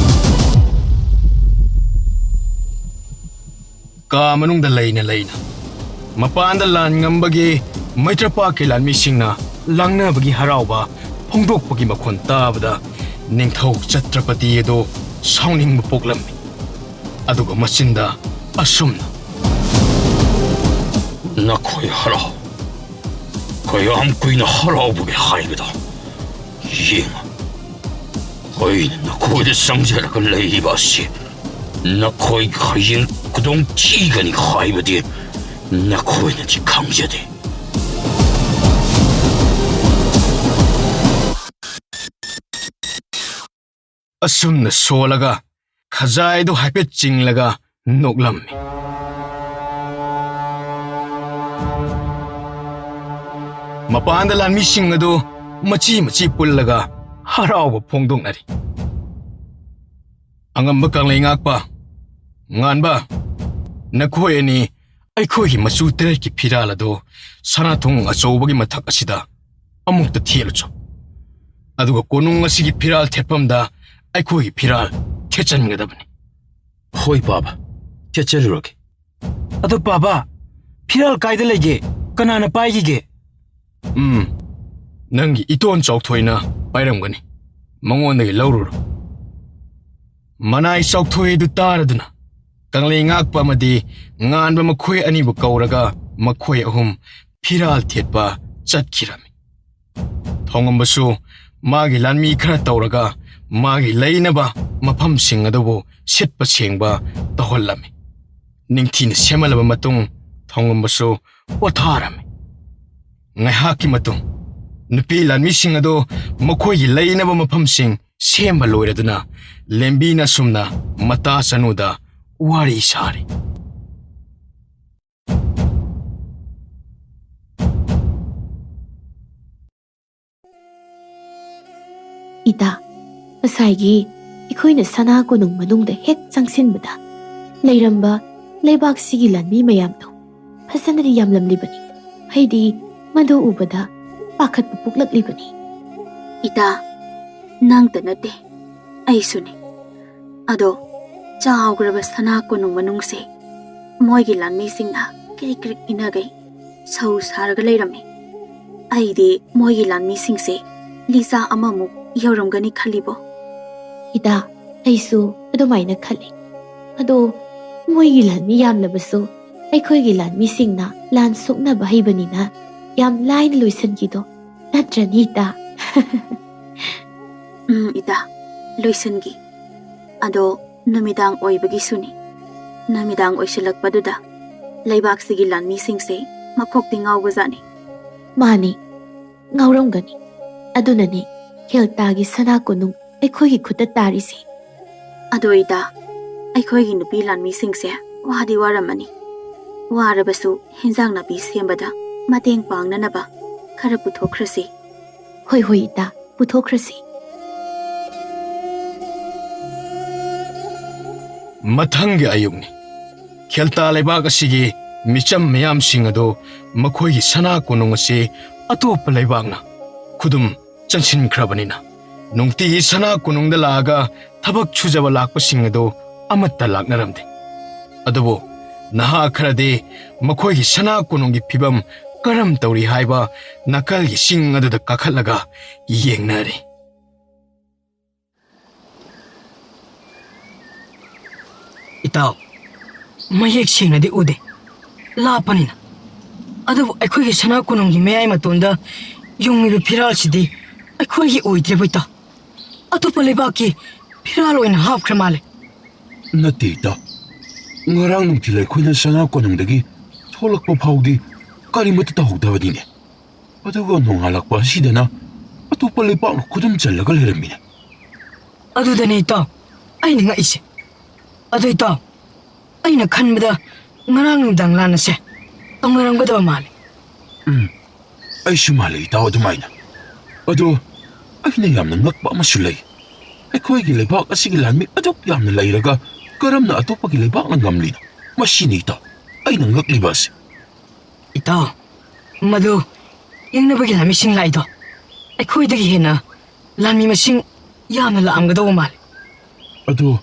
ꯀꯥ ꯃꯅꯨꯡꯗ ꯂꯩꯅ ꯂꯩꯅ ꯃꯄꯥꯟꯗ ꯂꯥꯟ ꯉꯝꯕꯒꯤ ꯃꯩꯇ꯭ꯔꯄꯥꯛꯀꯤ ꯂꯥꯟꯃꯤꯁꯤꯡꯅ ꯂꯥꯡꯅꯕꯒꯤ ꯍꯔꯥꯎꯕ ꯐꯣꯡꯗꯣꯛꯄꯒꯤ ꯃꯈꯣꯟ ꯇꯥꯕꯗ ꯅꯤꯡꯊꯧ ꯆꯇ꯭ꯔꯄꯇꯤ ꯑꯗꯨ ꯁꯥꯎꯅꯤꯡꯕ ꯄꯣꯛꯂꯝꯃꯤ ꯑꯗꯨꯒ ꯃꯆꯤꯟꯗ ꯑꯁꯨꯝꯅ ꯅꯈꯣꯏ ꯍꯔꯥꯎ ꯀꯌꯥꯝ ꯀꯨꯏꯅ ꯍꯔꯥꯎꯕꯒꯦ ꯍꯥꯏꯕꯗꯣ ꯌꯦꯡꯉꯨ ꯑꯩꯅ ꯅꯈꯣꯏꯗ ꯆꯪꯖꯔꯒ ꯂꯩꯔꯤꯕ ꯑꯁꯤ ꯅꯈꯣꯏꯒꯤ ꯍꯌꯦꯡ ꯈꯨꯗꯣꯡꯊꯤꯒꯅꯤ ꯍꯥꯏꯕꯗꯤ ꯅꯈꯣꯏꯅꯗꯤ ꯈꯪꯖꯗꯦ ꯑꯁꯨꯝꯅ ꯁꯣꯜꯂꯒ ꯈꯖꯥꯏꯗꯨ ꯍꯥꯏꯐꯦꯠ ꯆꯤꯡꯂꯒ ꯅꯣꯛꯂꯝꯃꯤ ꯃꯄꯥꯟꯗ ꯂꯥꯟꯃꯤꯁꯤꯡ ꯑꯗꯨ ꯃꯆꯤ ꯃꯆꯤ ꯄꯨꯜꯂꯒ ꯍꯔꯥꯎꯕ ꯐꯣꯡꯗꯣꯛꯅꯔꯤ ꯑꯉꯝꯕ ꯀꯪꯂꯩ ꯉꯥꯛꯄ ꯉꯥꯟꯕ ꯅꯈꯣꯏ ꯑꯅꯤ ꯑꯩꯈꯣꯏꯒꯤ ꯃꯆꯨ ꯇꯔꯦꯠꯀꯤ ꯐꯤꯔꯥꯜ ꯑꯗꯨ ꯁꯅꯥꯊꯣꯡ ꯑꯆꯧꯕꯒꯤ ꯃꯊꯛ ꯑꯁꯤꯗ ꯑꯃꯨꯛꯇ ꯊꯦꯠꯂꯨꯆꯣ ꯑꯗꯨꯒ ꯀꯣꯅꯨꯡ ꯑꯁꯤꯒꯤ ꯐꯤꯔꯥꯜ ꯊꯦꯠꯐꯝꯗ ꯑꯩꯈꯣꯏꯒꯤ ꯐꯤꯔꯥꯜ ꯊꯦꯠꯆꯟꯒꯗꯕꯅꯤ ꯍꯣꯏ ꯕꯥꯕꯥ ꯆꯠꯆꯔꯨꯔꯒꯦ ꯑꯗꯣ ꯕꯥꯕꯥ ꯐꯤꯔꯥꯜ ꯀꯥꯏꯗ ꯂꯩꯒꯦ ꯀꯅꯥꯅ ꯄꯥꯏꯈꯤꯒꯦ ꯅꯪꯒꯤ ꯏꯇꯣꯟ ꯆꯥꯎꯊꯣꯏꯅ ꯄꯥꯏꯔꯝꯒꯅꯤ ꯃꯉꯣꯟꯗꯒꯤ ꯂꯧꯔꯨꯔꯣ ꯃꯅꯥꯏ ꯆꯥꯎꯊꯣꯏ ꯑꯗꯨ ꯇꯥꯔꯗꯨꯅ ꯀꯪꯂꯩ ꯉꯥꯛꯄ ꯑꯃꯗꯤ ꯉꯥꯟꯕ ꯃꯈꯣꯏ ꯑꯅꯤꯕꯨ ꯀꯧꯔꯒ ꯃꯈꯣꯏ ꯑꯍꯨꯝ ꯐꯤꯔꯥꯜ ꯊꯦꯠꯄ ꯆꯠꯈꯤꯔꯝꯃꯤ ꯊꯣꯡꯉꯝꯕꯁꯨ ꯃꯥꯒꯤ ꯂꯥꯟꯃꯤ ꯈꯔ ꯇꯧꯔꯒ ꯃꯥꯒꯤ ꯂꯩꯅꯕ ꯃꯐꯝꯁꯤꯡ ꯑꯗꯨꯕꯨ ꯁꯤꯠꯄ ꯁꯦꯡꯕ ꯇꯧꯍꯜꯂꯝꯃꯤ ꯅꯤꯡꯊꯤꯅ ꯁꯦꯝꯍꯜꯂꯕ ꯃꯇꯨꯡ ꯊꯣꯡꯉꯝꯕꯁꯨ ꯄꯣꯊꯥꯔꯝꯃꯤ ꯉꯥꯏꯍꯥꯛꯀꯤ ꯃꯇꯨꯡ ꯅꯨꯄꯤ ꯂꯥꯟꯃꯤꯁꯤꯡ ꯑꯗꯨ ꯃꯈꯣꯏꯒꯤ ꯂꯩꯅꯕ ꯃꯐꯝꯁꯤꯡ ꯁꯦꯝꯕ ꯂꯣꯏꯔꯗꯨꯅ ꯂꯦꯝꯕꯤꯅ ꯁꯨꯝꯅ ꯃꯇꯥ ꯆꯅꯨꯗ ꯋꯥꯔꯤ ꯁꯥꯔꯤ ꯏꯇꯥ ꯉꯁꯥꯏꯒꯤ ꯑꯩꯈꯣꯏꯅ ꯁꯅꯥ ꯀꯣꯅꯨꯡ ꯃꯅꯨꯡꯗ ꯍꯦꯛ ꯆꯪꯁꯤꯟꯕꯗ ꯂꯩꯔꯝꯕ ꯂꯩꯕꯥꯛꯁꯤꯒꯤ ꯂꯥꯟꯃꯤ ꯃꯌꯥꯝꯗꯣ ꯐꯖꯅꯗꯤ ꯌꯥꯝꯂꯝꯂꯤꯕꯅꯤ ꯑꯩꯗꯤ ꯃꯗꯨ ꯎꯕꯗ ꯄꯥꯈꯠꯄ ꯄꯣꯛꯂꯛꯂꯤꯕꯅꯤ ꯏꯇꯥ ꯅꯪꯇ ꯅꯠꯇꯦ ꯑꯩꯁꯨꯅꯤ ꯑꯗꯣ ꯆꯥꯎꯈ꯭ꯔꯕ ꯁꯅꯥ ꯀꯣꯅꯨꯡ ꯃꯅꯨꯡꯁꯦ ꯃꯣꯏꯒꯤ ꯂꯥꯟꯃꯤꯁꯤꯡꯅ ꯀ꯭ꯔꯤꯛ ꯀ꯭ꯔꯤꯛ ꯏꯅꯒꯩ ꯁꯧ ꯁꯥꯔꯒ ꯂꯩꯔꯝꯃꯤ ꯑꯩꯗꯤ ꯃꯣꯏꯒꯤ ꯂꯥꯟꯃꯤꯁꯤꯡꯁꯦ ꯂꯤꯆꯥ ꯑꯃꯃꯨꯛ ꯌꯧꯔꯝꯒꯅꯤ ꯈꯜꯂꯤꯕꯣ ꯏꯇꯥ ꯑꯩꯁꯨ ꯑꯗꯨꯃꯥꯏꯅ ꯈꯜꯂꯤ ꯑꯗꯣ ꯃꯣꯏꯒꯤ ꯂꯥꯟꯃꯤ ꯌꯥꯝꯂꯕꯁꯨ ꯑꯩꯈꯣꯏꯒꯤ ꯂꯥꯟꯃꯤꯁꯤꯡꯅ ꯂꯥꯟ ꯁꯣꯛꯅꯕ ꯍꯩꯕꯅꯤꯅ ꯌꯥꯝ ꯂꯥꯏꯅ ꯂꯣꯏꯁꯤꯟꯈꯤꯗꯣ ꯅꯠꯇ꯭ꯔꯅꯤ ꯏꯇꯥ ꯏꯇꯥ ꯂꯣꯏꯁꯤꯟꯈꯤ ꯑꯗꯣ ꯅꯨꯃꯤꯗꯥꯡ ꯑꯣꯏꯕꯒꯤꯁꯨꯅꯤ ꯅꯨꯃꯤꯗꯥꯡ ꯑꯣꯏꯁꯤꯜꯂꯛꯄꯗꯨꯗ ꯂꯩꯕꯥꯛꯁꯤꯒꯤ ꯂꯥꯟꯃꯤꯁꯤꯡꯁꯦ ꯃꯀꯣꯛꯇꯤ ꯉꯥꯎꯕꯖꯥꯠꯅꯤ ꯃꯥꯅꯤ ꯉꯥꯎꯔꯝꯒꯅꯤ ꯑꯗꯨꯅꯅꯦ ꯍꯦꯜꯇꯥꯒꯤ ꯁꯅꯥ ꯀꯣꯅꯨꯡ ꯑꯩꯈꯣꯏꯒꯤ ꯈꯨꯠꯇ ꯇꯥꯔꯤꯁꯤ ꯑꯗꯣ ꯏꯇꯥ ꯑꯩꯈꯣꯏꯒꯤ ꯅꯨꯄꯤ ꯂꯥꯟꯃꯤꯁꯤꯡꯁꯦ ꯋꯥꯗꯤ ꯋꯥꯔꯝꯃꯅꯤ ꯋꯥꯔꯕꯁꯨ ꯍꯦꯟꯖꯥꯡ ꯅꯥꯄꯤ ꯁꯦꯝꯕꯗ ꯃꯇꯦꯡ ꯄꯥꯡꯅꯅꯕ ꯈꯔ ꯄꯨꯊꯣꯛꯈ꯭ꯔꯁꯤ ꯍꯣꯏ ꯍꯣꯏ ꯏꯇꯥ ꯄꯨꯊꯣꯛꯈ꯭ꯔꯁꯤ ꯃꯊꯪꯒꯤ ꯑꯌꯨꯛꯅꯤ ꯈꯦꯜꯇꯥ ꯂꯩꯕꯥꯛ ꯑꯁꯤꯒꯤ ꯃꯤꯆꯝ ꯃꯌꯥꯝꯁꯤꯡ ꯑꯗꯨ ꯃꯈꯣꯏꯒꯤ ꯁꯅꯥ ꯀꯣꯅꯨꯡ ꯑꯁꯤ ꯑꯇꯣꯞꯄ ꯂꯩꯕꯥꯛꯅ ꯈꯨꯗꯨꯝ ꯆꯟꯁꯤꯟꯈ꯭ꯔꯕꯅꯤꯅ ꯅꯨꯡꯇꯤꯒꯤ ꯁꯅꯥ ꯀꯣꯅꯨꯡꯗ ꯂꯥꯛꯑꯒ ꯊꯕꯛ ꯁꯨꯖꯕ ꯂꯥꯛꯄꯁꯤꯡ ꯑꯗꯨ ꯑꯃꯠꯇ ꯂꯥꯛꯅꯔꯝꯗꯦ ꯑꯗꯨꯕꯨ ꯅꯍꯥ ꯈꯔꯗꯤ ꯃꯈꯣꯏꯒꯤ ꯁꯅꯥ ꯀꯣꯅꯨꯡꯒꯤ ꯐꯤꯕꯝ ꯀꯔꯝ ꯇꯧꯔꯤ ꯍꯥꯏꯕ ꯅꯥꯀꯜꯒꯤ ꯆꯤꯡ ꯑꯗꯨꯗ ꯀꯥꯈꯠꯂꯒ ꯌꯦꯡꯅꯔꯤ ꯏꯇꯥꯎ ꯃꯌꯦꯛ ꯁꯦꯡꯅꯗꯤ ꯎꯗꯦ ꯂꯥꯞꯄꯅꯤꯅ ꯑꯗꯨꯕꯨ ꯑꯩꯈꯣꯏꯒꯤ ꯁꯅꯥ ꯀꯣꯅꯨꯡꯒꯤ ꯃꯌꯥꯏ ꯃꯇꯣꯟꯗ ꯌꯨꯡꯂꯤꯕ ꯐꯤꯔꯥꯜꯁꯤꯗꯤ ꯑꯩꯈꯣꯏꯒꯤ ꯑꯣꯏꯗ꯭ꯔꯦꯕ ꯏꯇꯥꯎ ꯑꯇꯣꯞꯄ ꯂꯩꯕꯥꯛꯀꯤ ꯐꯤꯔꯥꯜ ꯑꯣꯏꯅ ꯍꯥꯞꯈ꯭ꯔ ꯃꯥꯜꯂꯦ ꯅꯠꯇꯦ ꯏꯇꯥꯎ ꯉꯔꯥꯡ ꯅꯨꯡꯊꯤꯜ ꯑꯩꯈꯣꯏꯅ ꯁꯅꯥ ꯀꯣꯅꯨꯡꯗꯒꯤ ꯊꯣꯛꯂꯛꯄ ꯐꯥꯎꯗꯤ ꯀꯔꯤꯃꯠꯇ ꯇꯧꯍꯧꯗꯕꯅꯤꯅꯦ ꯑꯗꯨꯒ ꯅꯣꯡꯉꯥꯜꯂꯛꯄ ꯑꯁꯤꯗꯅ ꯑꯇꯣꯞꯄ ꯂꯩꯕꯥꯛꯅ ꯈꯨꯗꯨꯝ ꯆꯜꯂꯒ ꯂꯩꯔꯝꯃꯤꯅꯦ ꯑꯗꯨꯗꯅꯦ ꯏꯇꯥꯎ ꯑꯩꯅ ꯉꯛꯏꯁꯦ ꯑꯗꯨ ꯏꯇꯥꯎ ꯑꯩꯅ ꯈꯟꯕꯗ ꯉꯔꯥꯡ ꯅꯨꯡꯗꯥꯡ ꯂꯥꯟꯅꯁꯦ ꯇꯧꯅꯔꯝꯒꯗꯕ ꯃꯥꯜꯂꯦ ꯑꯩꯁꯨ ꯃꯥꯜꯂꯦ ꯏꯇꯥꯎ ꯑꯗꯨꯃꯥꯏꯅ ꯑꯗꯣ ꯑꯩꯅ ꯌꯥꯝꯅ ꯉꯛꯄ ꯑꯃꯁꯨ ꯂꯩ ꯑꯩꯈꯣꯏꯒꯤ ꯂꯩꯕꯥꯛ ꯑꯁꯤꯒꯤ ꯂꯥꯟꯃꯤ ꯑꯗꯨꯛ ꯌꯥꯝꯅ ꯂꯩꯔꯒ ꯀꯔꯝꯅ ꯑꯇꯣꯞꯄꯒꯤ ꯂꯩꯕꯥꯛꯅ ꯉꯝꯂꯤꯅꯣ ꯃꯁꯤꯅꯤ ꯏꯇꯥꯎ ꯑꯩꯅ ꯉꯛꯂꯤꯕ ꯑꯁꯤ ꯏꯇꯥꯎ ꯃꯗꯨ ꯌꯦꯡꯅꯕꯒꯤ ꯂꯥꯟꯃꯤꯁꯤꯡ ꯂꯥꯛꯏꯗꯣ ꯑꯩꯈꯣꯏꯗꯒꯤ ꯍꯦꯟꯅ ꯂꯥꯟꯃꯤ ꯃꯁꯤꯡ ꯌꯥꯝꯅ ꯂꯥꯛꯑꯝꯒꯗꯧꯕ ꯃꯥꯜꯂꯦ ꯑꯗꯣ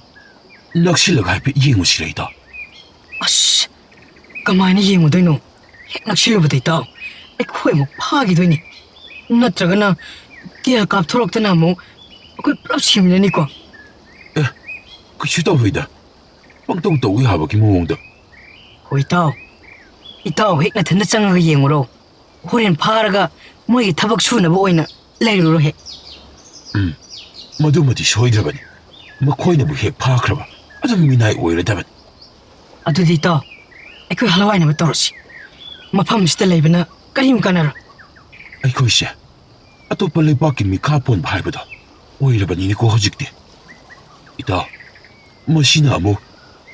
ꯅꯛꯁꯤꯜꯂꯒ ꯍꯥꯏꯐꯦꯠ ꯌꯦꯡꯉꯨꯁꯤꯔ ꯏꯇꯥꯎ ꯑꯁ ꯀꯃꯥꯏꯅ ꯌꯦꯡꯉꯨꯗꯣꯏꯅꯣ ꯍꯦꯛ ꯅꯛꯁꯤꯜꯂꯨꯕꯗ ꯏꯇꯥꯎ ꯑꯩꯈꯣꯏ ꯑꯃꯨꯛ ꯐꯥꯈꯤꯗꯣꯏꯅꯤ ꯅꯠꯇ꯭ꯔꯒꯅ ꯇꯤꯌꯥ ꯀꯥꯞꯊꯣꯔꯛꯇꯅ ꯑꯃꯨꯛ ꯑꯩꯈꯣꯏ ꯄꯨꯂꯞ ꯁꯤꯃꯤꯟꯅꯅꯤꯀꯣ ꯀꯩꯁꯨ ꯇꯧꯔꯣꯏꯗ ꯄꯪꯇꯧ ꯇꯧ ꯌꯥꯕꯒꯤ ꯃꯑꯣꯡꯗ ꯍꯣꯏ ꯏꯇꯥꯎ ꯍꯦꯛ ꯅꯊꯟꯗ ꯆꯪꯉꯒ ꯌꯦꯡꯉꯨꯔꯣ ꯍꯣꯔꯦꯟ ꯐꯥꯔꯒ ꯃꯣꯏꯒꯤ ꯊꯕꯛ ꯁꯨꯅꯕ ꯑꯣꯏꯅ ꯂꯩꯔꯨꯔꯣ ꯍꯦꯛ ꯃꯗꯨꯃꯗꯤ ꯁꯣꯏꯗ꯭ꯔꯕꯅꯤ ꯃꯈꯣꯏꯅꯕꯨ ꯍꯦꯛ ꯐꯥꯈ꯭ꯔꯕ ꯑꯗꯨꯝ ꯃꯤꯅꯥꯏ ꯑꯣꯏꯔꯗꯕꯅꯤ ꯑꯗꯨꯗꯤ ꯏꯇꯥꯎ ꯑꯩꯈꯣꯏ ꯍꯂꯋꯥꯏꯅꯕ ꯇꯧꯔꯁꯤ ꯃꯐꯝꯁꯤꯗ ꯂꯩꯕꯅ ꯀꯔꯤꯝ ꯀꯥꯟꯅꯔꯣꯏ ꯑꯩꯈꯣꯏꯁꯦ ꯑꯇꯣꯞꯄ ꯂꯩꯕꯥꯛꯀꯤ ꯃꯤꯈꯥ ꯄꯣꯟꯕ ꯍꯥꯏꯕꯗꯣ ꯑꯣꯏꯔꯕꯅꯤꯅꯦꯀꯣ ꯍꯧꯖꯤꯛꯇꯤ ꯏꯇꯥꯎ ꯃꯁꯤꯅ ꯑꯃꯨꯛ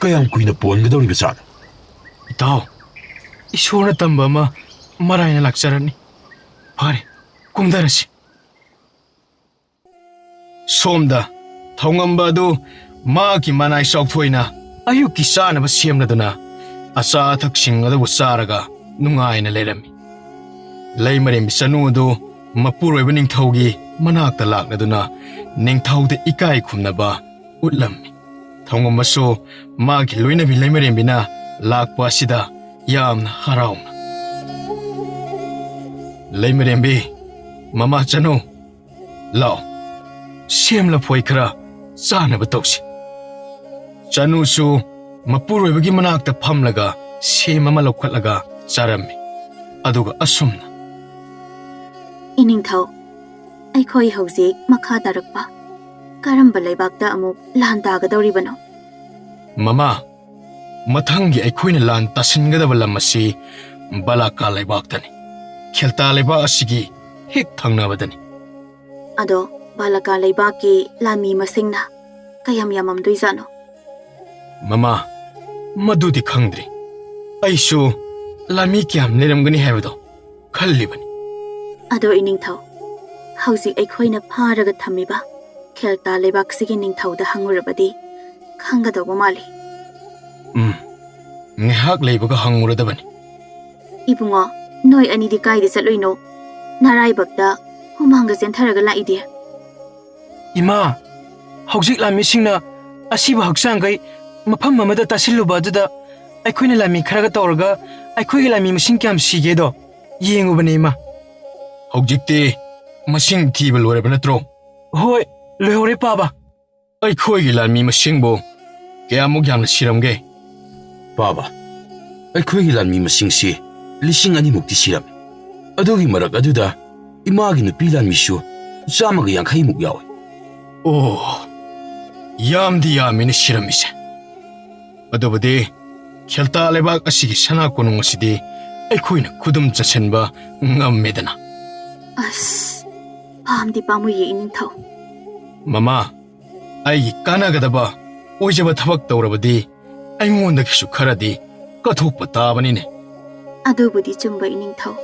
ꯀꯌꯥꯝ ꯀꯨꯏꯅ ꯄꯣꯟꯒꯗꯧꯔꯤꯕꯖꯥꯠꯅꯣ ꯏꯇꯥꯎ ꯏꯁꯣꯔꯅ ꯇꯝꯕ ꯑꯃ ꯃꯔꯥꯏꯅ ꯂꯥꯛꯆꯔꯅꯤ ꯐꯔꯦ ꯀꯨꯝꯊꯔꯁꯤ ꯁꯣꯝꯗ ꯊꯧꯉꯝꯕ ꯑꯗꯨ ꯃꯥꯒꯤ ꯃꯅꯥꯏ ꯆꯥꯎꯊꯣꯏꯅ ꯑꯌꯨꯛꯀꯤ ꯆꯥꯅꯕ ꯁꯦꯝꯂꯗꯨꯅ ꯑꯆꯥ ꯑꯊꯛꯁꯤꯡ ꯑꯗꯨꯕꯨ ꯆꯥꯔꯒ ꯅꯨꯡꯉꯥꯏꯅ ꯂꯩꯔꯝꯃꯤ ꯂꯩꯃꯔꯦꯝꯕꯤ ꯆꯅꯨ ꯑꯗꯨ ꯃꯄꯨꯔꯣꯏꯕ ꯅꯤꯡꯊꯧꯒꯤ ꯃꯅꯥꯛꯇ ꯂꯥꯛꯂꯗꯨꯅ ꯅꯤꯡꯊꯧꯗ ꯏꯀꯥꯏ ꯈꯨꯝꯅꯕ ꯎꯠꯂꯝꯃꯤ ꯊꯧꯉꯝꯕꯁꯨ ꯃꯥꯒꯤ ꯂꯣꯏꯅꯕꯤ ꯂꯩꯃꯔꯦꯝꯕꯤꯅ ꯂꯥꯛꯄ ꯑꯁꯤꯗ ꯌꯥꯝꯅ ꯍꯔꯥꯎꯅ ꯂꯩꯃꯔꯦꯝꯕꯤ ꯃꯃꯥ ꯆꯅꯨ ꯂꯥꯛꯑꯣ ꯁꯦꯝ ꯂꯐꯣꯏ ꯈꯔ ꯆꯥꯅꯕ ꯇꯧꯁꯤ ꯆꯅꯨꯁꯨ ꯃꯄꯨꯔꯣꯏꯕꯒꯤ ꯃꯅꯥꯛꯇ ꯐꯝꯂꯒ ꯁꯦꯝ ꯑꯃ ꯂꯧꯈꯠꯂꯒ ꯆꯥꯔꯝꯃꯤ ꯑꯗꯨꯒ ꯑꯁꯨꯝꯅ ꯏꯅꯤꯡꯊꯧ ꯑꯩꯈꯣꯏ ꯍꯧꯖꯤꯛ ꯃꯈꯥ ꯇꯥꯔꯛꯄ ꯀꯔꯝꯕ ꯂꯩꯕꯥꯛꯇ ꯑꯃꯨꯛ ꯂꯥꯟ ꯇꯥꯒꯗꯧꯔꯤꯕꯅꯣ ꯃꯃꯥ ꯃꯊꯪꯒꯤ ꯑꯩꯈꯣꯏꯅ ꯂꯥꯟ ꯇꯥꯁꯤꯟꯒꯗꯕ ꯂꯝ ꯑꯁꯤ ꯕꯥꯂꯥꯀꯥ ꯂꯩꯕꯥꯛꯇꯅꯤ ꯈꯦꯜꯇꯥ ꯂꯩꯕꯥꯛ ꯑꯁꯤꯒꯤ ꯍꯦꯛ ꯊꯪꯅꯕꯗꯅꯤ ꯑꯗꯣ ꯕꯥꯂꯥꯀꯥ ꯂꯩꯕꯥꯛꯀꯤ ꯂꯥꯟꯃꯤ ꯃꯁꯤꯡꯅ ꯀꯌꯥꯝ ꯌꯥꯝꯃꯝꯗꯣꯏꯖꯥꯠꯅꯣ ꯃꯃꯥ ꯃꯗꯨꯗꯤ ꯈꯪꯗ꯭ꯔꯤ ꯑꯩꯁꯨ ꯂꯥꯟꯃꯤ ꯀꯌꯥꯝ ꯂꯩꯔꯝꯒꯅꯤ ꯍꯥꯏꯕꯗꯣ ꯈꯜꯂꯤꯕꯅꯤ ꯑꯗꯣ ꯏꯅꯤꯡꯊꯧ ꯍꯧꯖꯤꯛ ꯑꯩꯈꯣꯏꯅ ꯐꯥꯔꯒ ꯊꯝꯃꯤꯕ ꯈꯦꯜꯇꯥ ꯂꯩꯕꯥꯛꯁꯤꯒꯤ ꯅꯤꯡꯊꯧꯗ ꯍꯪꯉꯨꯔꯕꯗꯤ ꯈꯪꯒꯗꯧꯕ ꯃꯥꯜꯂꯤ ꯉꯥꯏꯍꯥꯛ ꯂꯩꯕꯒ ꯍꯪꯉꯨꯔꯗꯕꯅꯤ ꯏꯕꯨꯡꯉꯣ ꯅꯣꯏ ꯑꯅꯤꯗꯤ ꯀꯥꯏꯗ ꯆꯠꯂꯨꯏꯅꯣ ꯅꯔꯥꯏꯕꯛꯇ ꯍꯨꯃꯥꯡꯒ ꯆꯦꯟꯊꯔꯒ ꯂꯥꯛꯏꯗꯤ ꯏꯃꯥ ꯍꯧꯖꯤꯛ ꯂꯥꯟꯃꯤꯁꯤꯡꯅ ꯑꯁꯤꯕ ꯍꯛꯆꯥꯡꯈꯩ ꯃꯐꯝ ꯑꯃꯗ ꯇꯥꯁꯤꯜꯂꯨꯕ ꯑꯗꯨꯗ ꯑꯩꯈꯣꯏꯅ ꯂꯥꯟꯃꯤ ꯈꯔꯒ ꯇꯧꯔꯒ ꯑꯩꯈꯣꯏꯒꯤ ꯂꯥꯟꯃꯤ ꯃꯁꯤꯡ ꯀꯌꯥꯝ ꯁꯤꯒꯦꯗꯣ ꯌꯦꯡꯉꯨꯕꯅꯦ ꯏꯃꯥ ꯍꯧꯖꯤꯛꯇꯤ ꯃꯁꯤꯡ ꯊꯤꯕ ꯂꯣꯏꯔꯕ ꯅꯠꯇ꯭ꯔꯣ ꯍꯣꯏ ꯂꯣꯏꯍꯧꯔꯦ ꯄꯥꯕ ꯑꯩꯈꯣꯏꯒꯤ ꯂꯥꯟꯃꯤ ꯃꯁꯤꯡꯕꯨ ꯀꯌꯥꯃꯨꯛ ꯌꯥꯝꯅ ꯁꯤꯔꯝꯒꯦ ꯄꯥꯕ ꯑꯩꯈꯣꯏꯒꯤ ꯂꯥꯟꯃꯤ ꯃꯁꯤꯡꯁꯤ 2,000ꯃꯨꯛꯇꯤ ꯁꯤꯔꯝꯃꯤ ꯑꯗꯨꯒꯤ ꯃꯔꯛ ꯑꯗꯨꯗ ꯏꯃꯥꯒꯤ ꯅꯨꯄꯤ ꯂꯥꯟꯃꯤꯁꯨ 150ꯃꯨꯛ ꯌꯥꯎꯏ ꯑꯣ ꯌꯥꯝꯗꯤ ꯌꯥꯝꯃꯤꯅ ꯁꯤꯔꯝꯃꯤꯁꯦ ꯑꯗꯨꯕꯨꯗꯤ ꯈꯦꯜꯇꯥ ꯂꯩꯕꯥꯛ ꯑꯁꯤꯒꯤ ꯁꯅꯥ ꯀꯣꯅꯨꯡ ꯑꯁꯤꯗꯤ ꯑꯩꯈꯣꯏꯅ ꯈꯨꯗꯨꯝ ꯆꯟꯁꯤꯟꯕ ꯉꯝꯃꯦꯗꯅ ꯑꯁ ꯄꯥꯝꯗꯤ ꯄꯥꯝꯃꯨꯏꯌꯦ ꯏꯅꯤꯡꯊꯧ ꯃꯃꯥ ꯑꯩꯒꯤ ꯀꯥꯟꯅꯒꯗꯕ ꯑꯣꯏꯖꯕ ꯊꯕꯛ ꯇꯧꯔꯕꯗꯤ ꯑꯩꯉꯣꯟꯗꯒꯤꯁꯨ ꯈꯔꯗꯤ ꯀꯠꯊꯣꯛꯄ ꯇꯥꯕꯅꯤꯅꯦ ꯑꯗꯨꯕꯨꯗꯤ ꯆꯨꯝꯕ ꯏꯅꯤꯡꯊꯧ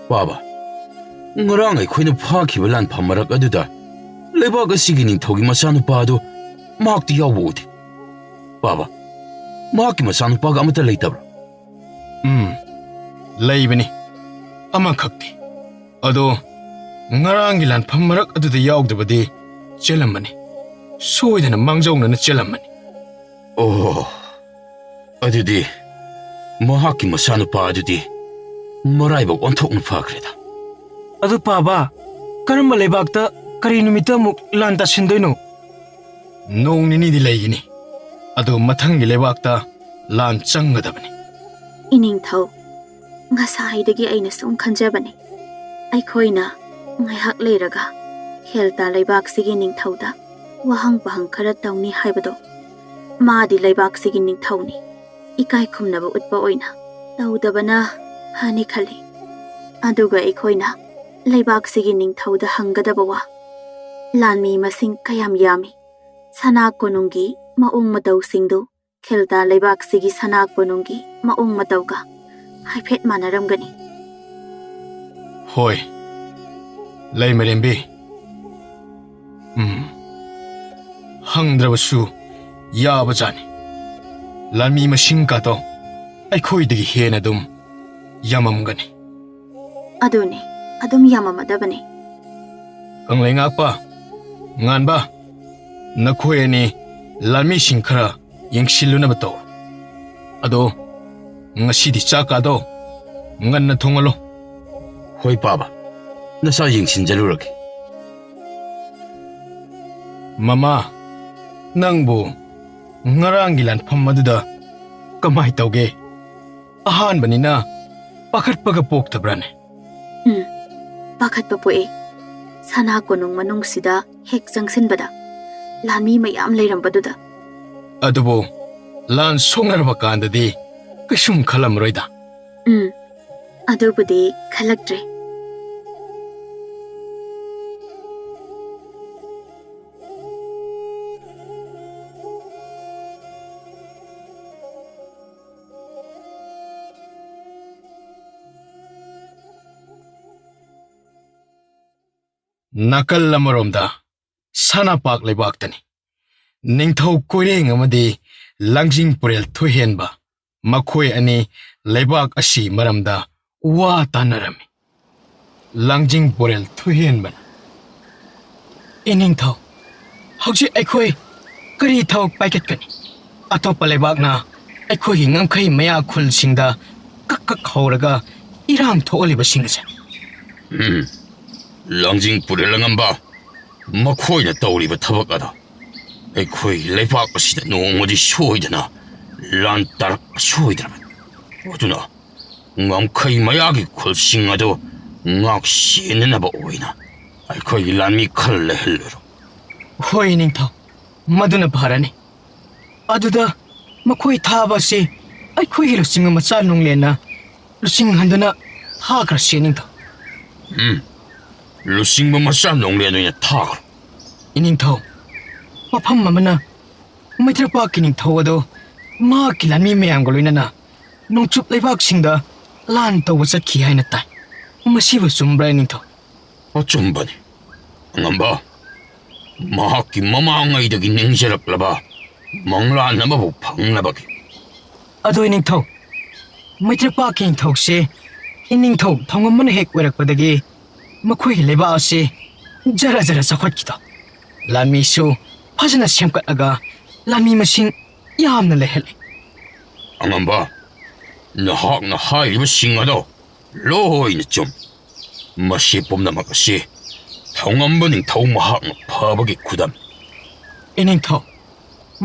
ꯄꯥꯕ ꯉꯔꯥꯡ ꯑꯩꯈꯣꯏꯅ ꯐꯥꯈꯤꯕ ꯂꯥꯟꯐꯝ ꯃꯔꯛ ꯑꯗꯨꯗ ꯂꯩꯕꯥꯛ ꯑꯁꯤꯒꯤ ꯅꯤꯡꯊꯧꯒꯤ ꯃꯆꯥꯅꯨꯄꯥ ꯑꯗꯨ ꯃꯍꯥꯛꯇꯤ ꯌꯥꯎꯕ ꯎꯗꯦ ꯄꯥꯕ ꯃꯍꯥꯛꯀꯤ ꯃꯆꯥꯅꯨꯄꯥꯒ ꯑꯃꯠꯇ ꯂꯩꯇꯕ꯭ꯔꯥ? ꯂꯩꯕꯅꯤ ꯑꯃꯈꯛꯇꯤ ꯑꯗꯣ ꯉꯔꯥꯡꯒꯤ ꯂꯥꯟꯐꯝ ꯃꯔꯛ ꯑꯗꯨꯗ ꯌꯥꯎꯗꯕꯗꯤ ꯆꯦꯜꯂꯝꯃꯅꯤ ꯁꯣꯏꯗꯅ ꯃꯥꯡꯖꯧꯅꯅ ꯆꯦꯜꯂꯝꯃꯅꯤ ꯑꯣ ꯑꯗꯨꯗꯤ ꯃꯍꯥꯛꯀꯤ ꯃꯆꯥꯅꯨꯄꯥ ꯑꯗꯨꯗꯤ ꯃꯔꯥꯏꯕꯛ ꯑꯣꯟꯊꯣꯛꯅ ꯐꯈ꯭ꯔꯦꯗ ꯑꯗꯨ ꯄꯥꯕ ꯀꯔꯝꯕ ꯂꯩꯕꯥꯛꯇ ꯀꯔꯤ ꯅꯨꯃꯤꯠꯇ ꯑꯃꯨꯛ ꯂꯥꯟ ꯇꯥꯁꯤꯟꯗꯣꯏꯅꯣ? ꯅꯣꯡ ꯅꯤꯅꯤꯗꯤ ꯂꯩꯒꯅꯤ ꯑꯗꯨ ꯃꯊꯪꯒꯤ ꯂꯩꯕꯥꯛꯇ ꯂꯥꯟ ꯆꯪꯒꯗꯕꯅꯤ ꯏꯅꯤꯡꯊꯧ ꯉꯁꯥꯏꯗꯒꯤ ꯑꯩꯅ ꯁꯨꯝ ꯈꯟꯖꯕꯅꯤ ꯑꯩꯈꯣꯏꯅ ꯉꯥꯏꯍꯥꯛ ꯂꯩꯔꯒ ꯈꯦꯜꯇꯥ ꯂꯩꯕꯥꯛꯁꯤꯒꯤ ꯅꯤꯡꯊꯧꯗ ꯋꯥꯍꯪ ꯄꯥꯍꯪ ꯈꯔ ꯇꯧꯅꯤ ꯍꯥꯏꯕꯗꯣ ꯃꯥꯗꯤ ꯂꯩꯕꯥꯛꯁꯤꯒꯤ ꯅꯤꯡꯊꯧꯅꯤ ꯏꯀꯥꯏ ꯈꯨꯝꯅꯕ ꯎꯠꯄ ꯑꯣꯏꯅ ꯇꯧꯗꯕꯅ ꯐꯅꯤ ꯈꯜꯂꯤ ꯑꯗꯨꯒ ꯑꯩꯈꯣꯏꯅ ꯂꯩꯕꯥꯛꯁꯤꯒꯤ ꯅꯤꯡꯊꯧꯗ ꯍꯪꯒꯗꯕ ꯋꯥ ꯂꯥꯟꯃꯤ ꯃꯁꯤꯡ ꯀꯌꯥꯝ ꯌꯥꯝꯃꯤ ꯁꯅꯥ ꯀꯣꯅꯨꯡꯒꯤ ꯃꯑꯣꯡ ꯃꯇꯧꯁꯤꯡꯗꯨ ꯈꯦꯜꯇꯥ ꯂꯩꯕꯥꯛꯁꯤꯒꯤ ꯁꯅꯥ ꯀꯣꯅꯨꯡꯒꯤ ꯃꯑꯣꯡ ꯃꯇꯧꯒ ꯍꯥꯏꯐꯦꯠ ꯃꯥꯟꯅꯔꯝꯒꯅꯤ ꯍꯣꯏ ꯂꯩꯃꯔꯦꯝꯕꯤ ꯍꯪꯗ꯭ꯔꯕꯁꯨ ꯌꯥꯕꯖꯥꯠꯅꯤ ꯂꯥꯟꯃꯤ ꯃꯁꯤꯡ ꯀꯥꯗꯣ ꯑꯩꯈꯣꯏꯗꯒꯤ ꯍꯦꯟꯅ ꯑꯗꯨꯝ ꯌꯥꯝꯃꯝꯒꯅꯤ ꯑꯗꯨꯅꯤ ꯑꯗꯨꯝ ꯌꯥꯝꯃꯝꯃꯗꯕꯅꯤ ꯀꯪꯂꯩꯉꯥꯛꯄ ꯉꯥꯟꯕ ꯅꯈꯣꯏ ꯑꯅꯤ ꯂꯥꯟꯃꯤꯁꯤꯡ ꯈꯔ ꯌꯦꯡꯁꯤꯜꯂꯨꯅꯕ ꯇꯧ ꯑꯗꯣ ꯉꯁꯤꯗꯤ ꯆꯥꯛꯀꯥꯗꯣ ꯉꯟꯅ ꯊꯣꯡꯍꯜꯂꯣ ꯍꯣꯏ ꯄꯥꯕ ꯅꯆꯥ ꯌꯦꯡꯁꯤꯟꯖꯔꯨꯔꯒꯦ ꯃꯃꯥ ꯅꯪꯕꯨ ꯉꯔꯥꯡꯒꯤ ꯂꯥꯟꯐꯝ ꯑꯗꯨꯗ ꯀꯃꯥꯏ ꯇꯧꯒꯦ ꯑꯍꯥꯟꯕꯅꯤꯅ ꯄꯥꯈꯠꯄꯒ ꯄꯣꯛꯇꯕ꯭ꯔꯥꯅꯦ ꯄꯥꯈꯠꯄ ꯄꯣꯛꯏ ꯁꯅꯥ ꯀꯣꯅꯨꯡ ꯃꯅꯨꯡꯁꯤꯗ ꯍꯦꯛ ꯆꯪꯁꯤꯟꯕꯗ ꯂꯥꯟꯃꯤ ꯃꯌꯥꯝ ꯂꯩꯔꯝꯕꯗꯨꯗ ꯑꯗꯨꯕꯨ ꯂꯥꯟ ꯁꯣꯛꯅꯔꯕ ꯀꯥꯟꯗꯗꯤ ꯀꯩꯁꯨꯝ ꯈꯜꯂꯝꯃꯔꯣꯏꯗ ꯑꯗꯨꯕꯨꯗꯤ ꯈꯜꯂꯛꯇ꯭ꯔꯦ ꯅꯥꯀꯜ ꯑꯃꯔꯣꯝꯗ ꯁꯅꯥꯄꯥꯛ ꯂꯩꯕꯥꯛꯇꯅꯤ ꯅꯤꯡꯊꯧ ꯀꯣꯏꯔꯦꯡ ꯑꯃꯗꯤ ꯂꯥꯡꯖꯤꯡ ꯄꯨꯔꯦꯜ ꯊꯣꯏꯍꯦꯟꯕ ꯃꯈꯣꯏ ꯑꯅꯤ ꯂꯩꯕꯥꯛ ꯑꯁꯤ ꯃꯔꯝꯗ ꯋꯥ ꯇꯥꯟꯅꯔꯝꯃꯤ ꯂꯥꯡꯖꯤꯡ ꯄꯨꯔꯦꯜ ꯊꯣꯏꯍꯦꯟꯕꯅ ꯏꯅꯤꯡꯊꯧ ꯍꯧꯖꯤꯛ ꯑꯩꯈꯣꯏ ꯀꯔꯤ ꯊꯕꯛ ꯄꯥꯏꯈꯠꯀꯅꯤ ꯑꯇꯣꯞꯄ ꯂꯩꯕꯥꯛꯅ ꯑꯩꯈꯣꯏꯒꯤ ꯉꯝꯈꯩ ꯃꯌꯥ ꯈꯨꯜꯁꯤꯡꯗ ꯀꯛ ꯀꯛ ꯍꯧꯔꯒ ꯏꯔꯥꯡ ꯊꯣꯛꯍꯜꯂꯤꯕꯁꯤꯡ ꯑꯁꯦ ꯂꯥꯡꯖꯤꯡ ꯄꯨꯔꯦꯜ ꯑꯉꯝꯕ ꯃꯈꯣꯏꯅ ꯇꯧꯔꯤꯕ ꯊꯕꯛ ꯑꯗꯣ ꯑꯩꯈꯣꯏꯒꯤ ꯂꯩꯕꯥꯛ ꯑꯁꯤꯗ ꯅꯣꯡꯃꯗꯤ ꯁꯣꯏꯗꯅ ꯂꯥꯟ ꯇꯥꯔꯛꯄ ꯁꯣꯏꯗ꯭ꯔꯕꯅꯤ ꯑꯗꯨꯅ ꯉꯝꯈꯩ ꯃꯌꯥꯒꯤ ꯈꯨꯜꯁꯤꯡ ꯑꯗꯨ ꯉꯥꯛ ꯁꯦꯟꯅꯅꯕ ꯑꯣꯏꯅ ꯑꯩꯈꯣꯏꯒꯤ ꯂꯥꯟꯃꯤ ꯈꯔ ꯂꯩꯍꯜꯂꯨꯔꯣ ꯍꯣꯏ ꯅꯤꯡꯊꯧ ꯃꯗꯨꯅ ꯐꯔꯅꯤ ꯑꯗꯨꯗ ꯃꯈꯣꯏ ꯊꯥꯕ ꯑꯁꯤ ꯑꯩꯈꯣꯏꯒꯤ ꯂꯨꯆꯤꯡꯕ ꯃꯆꯥ ꯅꯨꯡꯂꯦꯟꯅ ꯂꯨꯆꯤꯡꯍꯟꯗꯨꯅ ꯊꯥꯈ꯭ꯔꯁꯤ ꯅꯤꯡꯊꯧ ꯂꯨꯆꯤꯡꯕ ꯃꯆꯥ ꯅꯣꯡꯂꯦꯟ ꯑꯣꯏꯅ ꯊꯥꯈ꯭ꯔꯣ ꯏꯅꯤꯡꯊꯧ ꯃꯐꯝ ꯑꯃꯅ ꯃꯩꯇ꯭ꯔꯄꯥꯛꯀꯤ ꯅꯤꯡꯊꯧ ꯑꯗꯣ ꯃꯍꯥꯛꯀꯤ ꯂꯥꯟꯃꯤ ꯃꯌꯥꯝꯒ ꯂꯣꯏꯅꯅ ꯅꯣꯡꯆꯨꯞ ꯂꯩꯕꯥꯛꯁꯤꯡꯗ ꯂꯥꯟ ꯇꯧꯕ ꯆꯠꯈꯤ ꯍꯥꯏꯅ ꯇꯥꯏ ꯃꯁꯤꯕꯨ ꯆꯨꯝꯕ꯭ꯔꯥ ꯅꯤꯡꯊꯧ ꯑꯆꯨꯝꯕꯅꯤ ꯑꯉꯝꯕ ꯃꯍꯥꯛꯀꯤ ꯃꯃꯥꯡꯉꯩꯗꯒꯤ ꯅꯤꯡꯖꯔꯛꯂꯕ ꯃꯪꯂꯥꯟ ꯑꯃꯕꯨ ꯐꯪꯅꯕꯒꯤ ꯑꯗꯣ ꯏꯅꯤꯡꯊꯧ ꯃꯩꯇ꯭ꯔꯄꯥꯛꯀꯤ ꯅꯤꯡꯊꯧꯁꯦ ꯏꯅꯤꯡꯊꯧ ꯊꯧꯉꯝꯕꯅ ꯍꯦꯛ ꯑꯣꯏꯔꯛꯄꯗꯒꯤ ꯃꯈꯣꯏꯒꯤ ꯂꯩꯕꯥꯛ ꯑꯁꯤ ꯖꯔ ꯖꯔ ꯆꯥꯎꯈꯠꯈꯤꯗꯣ ꯂꯥꯟꯃꯤꯁꯨ ꯐꯖꯅ ꯁꯦꯝꯒꯠꯂꯒ ꯂꯥꯟꯃꯤ ꯃꯁꯤꯡ ꯌꯥꯝꯅ ꯂꯩꯍꯜꯂꯤ ꯑꯉꯝꯕ ꯅꯍꯥꯛꯅ ꯍꯥꯏꯔꯤꯕꯁꯤꯡ ꯑꯗꯣ ꯂꯣꯏꯅ ꯆꯨꯝ ꯃꯁꯤ ꯄꯨꯝꯅꯃꯛ ꯑꯁꯤ ꯊꯧꯉꯝꯕ ꯅꯤꯡꯊꯧ ꯃꯍꯥꯛꯅ ꯐꯕꯒꯤ ꯈꯨꯗꯝ ꯏꯅꯤꯡꯊꯧ